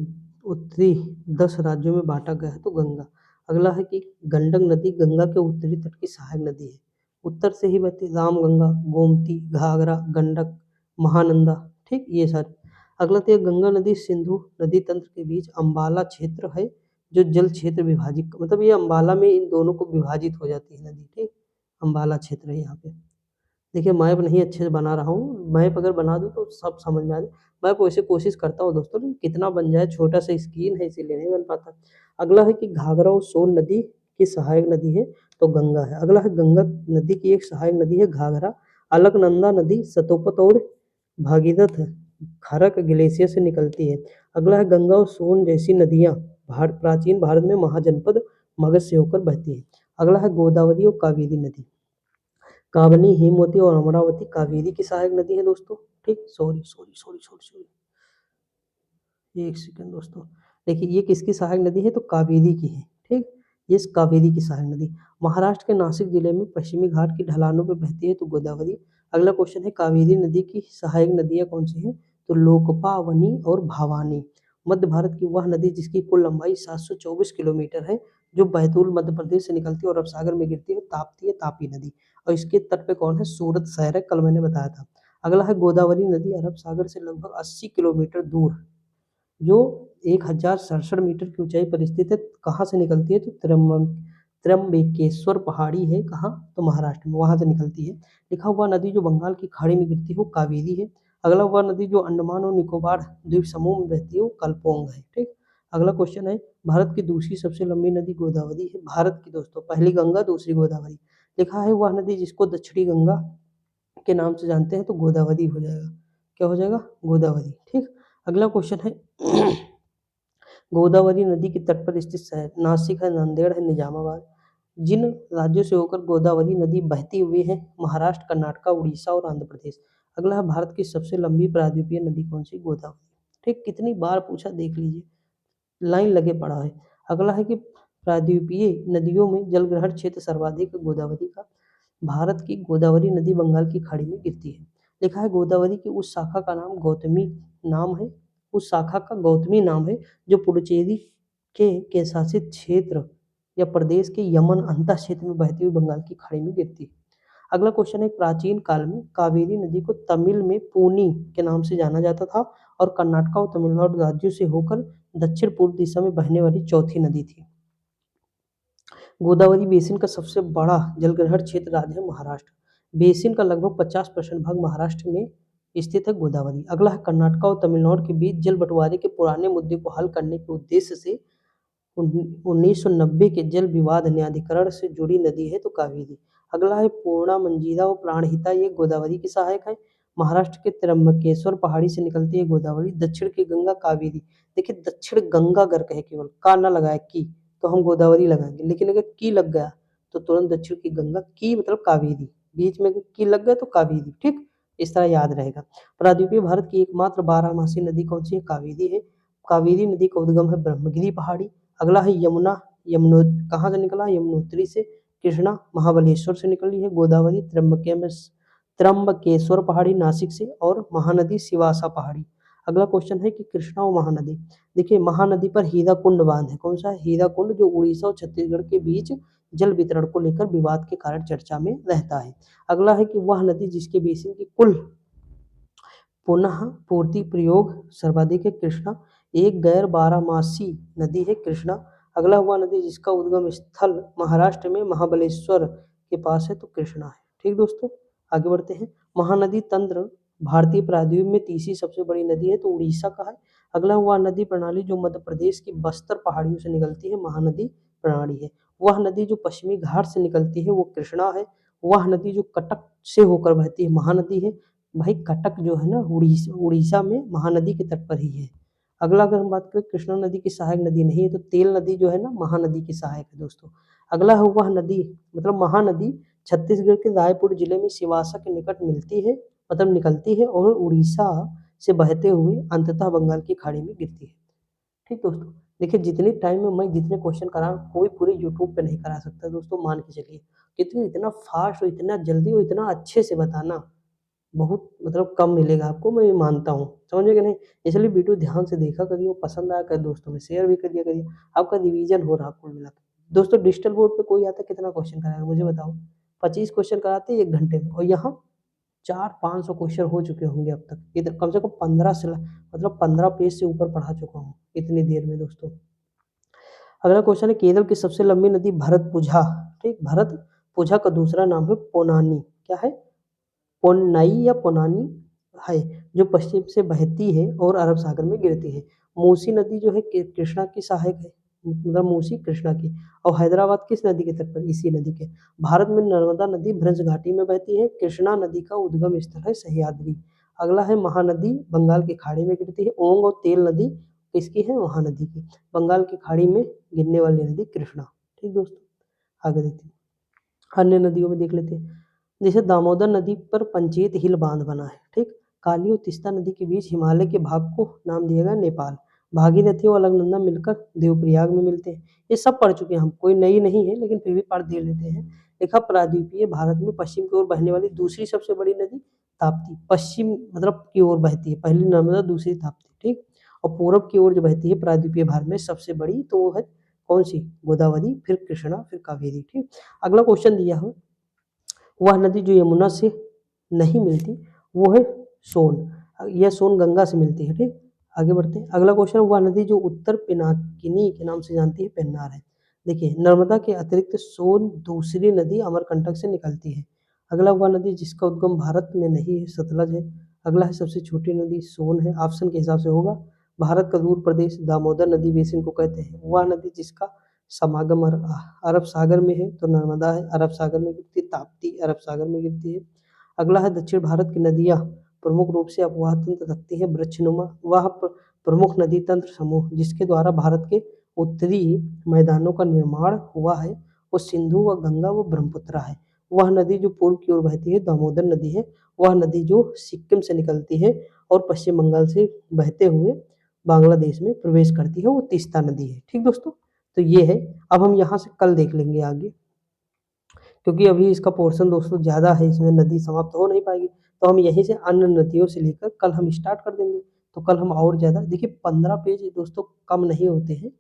Speaker 1: उत्तरी 10 राज्यों में बांटा गया है तो गंगा। अगला है कि गंडक नदी गंगा के उत्तरी तट की सहायक नदी है, उत्तर से ही बहती रामगंगा, गोमती, घाघरा, गंडक, महानंदा। ठीक, ये सारे। अगला तो गंगा नदी सिंधु नदी तंत्र के बीच अम्बाला क्षेत्र है जो जल क्षेत्र विभाजित, मतलब ये अम्बाला में इन दोनों को विभाजित हो जाती है नदी। ठीक, अम्बाला क्षेत्र है यहाँ पे। देखिए मैप नहीं अच्छे से बना रहा हूँ, मैप अगर बना दूँ तो सब समझ में आ जाए। मैप वैसे कोशिश करता हूँ दोस्तों, लेकिन कितना बन जाए, छोटा सा स्क्रीन है इसीलिए नहीं बन पाता। अगला है कि घाघरा और सोन नदी की सहायक नदी है तो गंगा है। अगला है गंगा नदी की एक सहायक नदी है घाघरा, अलकनंदा नदी सतोपत और भागीरथ खारक ग्लेशियर से निकलती है। अगला है गंगा और सोन जैसी नदियां प्राचीन भारत में महाजनपद मगध से होकर बहती है। अगला है गोदावरी और कावेरी नदी। काबनी, हेमवती और अमरावती कावेरी की सहायक नदी है दोस्तों। ठीक, sorry sorry sorry sorry sorry, एक सेकंड दोस्तों। देखिए ये किसकी सहायक नदी है तो कावेरी की है। ठीक, ये कावेरी की सहायक नदी महाराष्ट्र के नासिक जिले में पश्चिमी घाट की ढलानों पर बहती है तो गोदावरी। अगला क्वेश्चन है कावेरी नदी की सहायक नदियां कौन सी हैं तो लोकपा, वनी और भावानी। मध्य भारत की वह नदी जिसकी कुल लंबाई 724 किलोमीटर है, जो बैतूल मध्य प्रदेश से निकलती है और अरब सागर में गिरती है, ताप्ती है तापी नदी। और इसके तट पे कौन है सूरत शहर है, कल मैंने बताया था। अगला है गोदावरी नदी अरब सागर से लगभग 80 किलोमीटर दूर, जो 1067 मीटर की ऊंचाई पर स्थित है। कहाँ से निकलती है तो त्र्यंबकेश्वर पहाड़ी है, कहाँ तो महाराष्ट्र में, वहां से निकलती है। लिखा हुआ नदी जो बंगाल की खाड़ी में गिरती है वो कावेरी है। अगला हुआ नदी जो अंडमान और निकोबार द्वीप समूह में बहती है वो कलपोंग है। ठीक, अगला क्वेश्चन है भारत की दूसरी सबसे लंबी नदी गोदावरी है। भारत की दोस्तों पहली गंगा दूसरी गोदावरी। लिखा है वह नदी जिसको दक्षिणी गंगा के नाम से जानते हैं तो गोदावरी हो जाएगा। क्या हो जाएगा गोदावरी। ठीक, अगला क्वेश्चन है गोदावरी नदी के तट पर स्थित शहर नासिक है, नांदेड़ है, निजामाबाद। जिन राज्यों से होकर गोदावरी नदी बहती हुई है महाराष्ट्र, कर्नाटक, उड़ीसा और आंध्र प्रदेश। अगला है भारत की सबसे लंबी प्रायद्वीपीय नदी कौन सी गोदावरी। ठीक, कितनी बार पूछा देख लीजिए, लाइन लगे पड़ा है। अगला है कि प्रायद्वीपीय नदियों में जलग्रहण क्षेत्र सर्वाधिक गोदावरी का। भारत की गोदावरी नदी बंगाल की खाड़ी में गिरती है। लिखा है गोदावरी की उस शाखा का नाम गौतमी नाम है, उस शाखा का गौतमी नाम है जो पुडुचेरी के शासित क्षेत्र या प्रदेश के यमन अंतः क्षेत्र में बहती हुई बंगाल की खाड़ी में गिरती है। अगला क्वेश्चन है प्राचीन काल में कावेरी नदी को तमिल में पूनी के नाम से जाना जाता था और कर्नाटक और तमिलनाडु राज्यों से होकर दक्षिण पूर्व दिशा में बहने वाली चौथी नदी थी। गोदावरी बेसिन का सबसे बड़ा जलग्रहण क्षेत्र राज्य है महाराष्ट्र। बेसिन का लगभग 50% भाग महाराष्ट्र में स्थित है गोदावरी। अगला है कर्नाटक और तमिलनाडु के बीच जल बंटवारे के पुराने मुद्दे को हल करने के उद्देश्य से 1990 के जल विवाद न्यायाधिकरण से जुड़ी नदी है तो कावेरी। अगला है पूर्णा, मंजीरा और प्राणहिता, ये गोदावरी की सहायक है। महाराष्ट्र के त्र्यंबकेश्वर पहाड़ी से निकलती है गोदावरी। दक्षिण की गंगा कावेरी। देखिए दक्षिण गंगा अगर कहे केवल का ना लगाए की तो हम गोदावरी लगाएंगे, लेकिन अगर की लग गया तो तुरंत दक्षिण की गंगा, की मतलब कावेरी, बीच में की लग गया तो कावेरी। ठीक, इस तरह याद रहेगा। प्रायद्वीपीय भारत की एकमात्र बारहमासी नदी कौन सी है कावेरी है। कावेरी नदी का उद्गम है ब्रह्मगिरी पहाड़ी। अगला है यमुना, यमुनो कहाँ से निकला यमुनोत्री से। कृष्णा महाबलेश्वर से निकली है। गोदावरी त्र्यंबकेश्वर पहाड़ी नासिक से और महानदी सिवासा पहाड़ी। अगला क्वेश्चन है कि कृष्णा और महानदी। देखिए महानदी पर हीराकुंड बांध है, कौन सा है हीराकुंड, जो उड़ीसा और छत्तीसगढ़ के बीच जल वितरण को लेकर विवाद के कारण चर्चा में रहता है। अगला है कि वह नदी जिसके बेसिन की कुल पुनः पूर्ति प्रयोग सर्वाधिक है कृष्णा। एक गैर बारहमासी नदी है कृष्णा। अगला हुआ नदी जिसका उद्गम स्थल महाराष्ट्र में महाबलेश्वर के पास है तो कृष्णा है। ठीक दोस्तों, आगे बढ़ते हैं। महानदी तंत्र भारतीय प्रायद्वीप में तीसरी सबसे बड़ी नदी है तो उड़ीसा का है। अगला हुआ नदी प्रणाली जो मध्य प्रदेश की बस्तर पहाड़ियों से निकलती है महानदी प्रणाली है। वह नदी जो पश्चिमी घाट से निकलती है वो कृष्णा है। वह नदी जो कटक से होकर बहती है महानदी है। भाई कटक जो है ना उड़ीसा में महानदी के तट पर ही है। अगला अगर हम बात करें कृष्णा नदी की सहायक नदी नहीं है तो तेल नदी जो है ना महानदी की सहायक है दोस्तों। अगला है वह नदी मतलब महानदी छत्तीसगढ़ के रायपुर जिले में सिवासा के निकट मिलती है, मतलब निकलती है और उड़ीसा से बहते हुए अंततः बंगाल की खाड़ी में गिरती है। ठीक दोस्तों, देखिए जितने टाइम में मैं जितने क्वेश्चन करा कोई पूरे यूट्यूब पे नहीं करा सकता दोस्तों, मान के चलिए। कितनी इतना फास्ट और इतना जल्दी और इतना अच्छे से बताना बहुत मतलब कम मिलेगा आपको, मैं ये मानता हूँ। समझे कि नहीं, इसलिए वीडियो ध्यान से देखा करिए, वो पसंद आया कर दोस्तों में शेयर भी कर दिया करिए। आपका रिवीजन हो रहा कुल मिला के। दोस्तों डिजिटल बोर्ड पे कोई आता कितना क्वेश्चन कराएगा मुझे बताओ। 25 क्वेश्चन कराते हैं 1 घंटे में, और यहाँ 400-500 क्वेश्चन हो चुके होंगे अब तक। इधर कम से कम 15 से मतलब 15 पेज से ऊपर पढ़ा चुका हूँ इतनी देर में दोस्तों। अगला क्वेश्चन है केरल की सबसे लंबी नदी भरतपुझा। ठीक, भरतपुझा का दूसरा नाम है पोनानी। क्या है, पोन्नई या पोनानी है, जो पश्चिम से बहती है और अरब सागर में गिरती है। मूसी नदी जो है कृष्णा की सहायक है। मतलब मूसी कृष्णा की। और हैदराबाद किस नदी के तट पर? इसी नदी के। भारत में नर्मदा नदी ब्रज घाटी में बहती है। कृष्णा नदी का उद्गम स्थल है सह्याद्री। अगला है महानदी बंगाल की खाड़ी में गिरती है। ओंग और तेल नदी किसकी है? महानदी की। बंगाल की खाड़ी में गिरने वाली नदी कृष्णा। ठीक दोस्तों, आगे देखते हैं। अन्य नदियों में देख लेते हैं। जैसे दामोदर नदी पर पंचेत हिल बांध बना है। ठीक। काली और तीस्ता नदी के बीच हिमालय के भाग को नाम दिया गया नेपाल। भागीरथी और अलकनंदा मिलकर देवप्रयाग में मिलते हैं। ये सब पढ़ चुके हैं हम, कोई नई नहीं है लेकिन फिर भी पढ़ दे लेते हैं। देखा, प्रायद्वीपीय भारत में पश्चिम की ओर बहने वाली दूसरी सबसे बड़ी नदी ताप्ती, पश्चिम मतलब की ओर बहती है। पहली नर्मदा, दूसरी ताप्ती। ठीक। और पूरब की ओर जो बहती है प्रायद्वीपीय भारत में सबसे बड़ी, तो वो है कौन सी? गोदावरी, फिर कृष्णा, फिर कावेरी। ठीक। अगला क्वेश्चन दिया है, वह नदी जो यमुना से नहीं मिलती वो है सोन। यह सोन गंगा से मिलती है। ठीक। आगे बढ़ते हैं। अगला क्वेश्चन, वह नदी जो उत्तर पिनाकिनी के नाम से जानती है पेन्नार है। देखिए, नर्मदा के अतिरिक्त सोन दूसरी नदी अमरकंटक से निकलती है। अगला, वह नदी जिसका उद्गम भारत में नहीं है सतलज है। अगला है, सबसे छोटी नदी सोन है। ऑप्शन के हिसाब से होगा भारत का दूर प्रदेश दामोदर नदी बेसिन को कहते हैं। वह नदी जिसका समागम अरब सागर में है तो नर्मदा है, अरब सागर में गिरती है। ताप्ती अरब सागर में गिरती है। अगला है, दक्षिण भारत की नदियां प्रमुख रूप से अपवाह तंत्र रखती है वृक्षनुमा। वह प्रमुख नदी तंत्र समूह जिसके द्वारा भारत के उत्तरी मैदानों का निर्माण हुआ है वो सिंधु व गंगा व ब्रह्मपुत्र है। वह नदी जो पूर्व की ओर बहती है दामोदर नदी है। वह नदी जो सिक्किम से निकलती है और पश्चिम बंगाल से बहते हुए बांग्लादेश में प्रवेश करती है वो तीस्ता नदी है। ठीक दोस्तों, तो ये है। अब हम यहाँ से कल देख लेंगे आगे, क्योंकि अभी इसका पोर्शन दोस्तों ज़्यादा है, इसमें नदी समाप्त हो नहीं पाएगी। तो हम यहीं से अन्य नदियों से लेकर कल हम स्टार्ट कर देंगे। तो कल हम और ज़्यादा देखिए, 15 पेज दोस्तों कम नहीं होते हैं।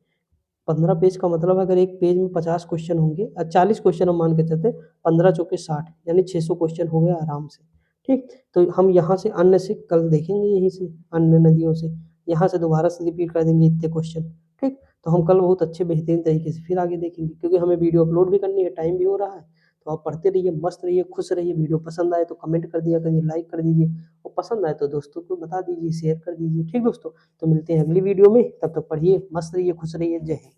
Speaker 1: 15 पेज का मतलब अगर एक पेज में 50 क्वेश्चन होंगे, 40 क्वेश्चन हम मान के चलते, 15 चौके 60 यानी 600 क्वेश्चन हो गए आराम से। ठीक। तो हम यहाँ से अन्य से कल देखेंगे, यहीं से अन्य नदियों से यहाँ से दोबारा से रिपीट कर देंगे इतने क्वेश्चन। ठीक। तो हम कल बहुत अच्छे बेहतरीन तरीके से फिर आगे देखेंगे, क्योंकि हमें वीडियो अपलोड भी करनी है, टाइम भी हो रहा है। तो आप पढ़ते रहिए, मस्त रहिए, खुश रहिए। वीडियो पसंद आए तो कमेंट कर दिया करिए, लाइक कर दीजिए, और पसंद आए तो दोस्तों को बता दीजिए, शेयर कर दीजिए। ठीक दोस्तों, तो मिलते हैं अगली वीडियो में, तब तक पढ़िए, मस्त रहिए, खुश रहिए। जय हिंद।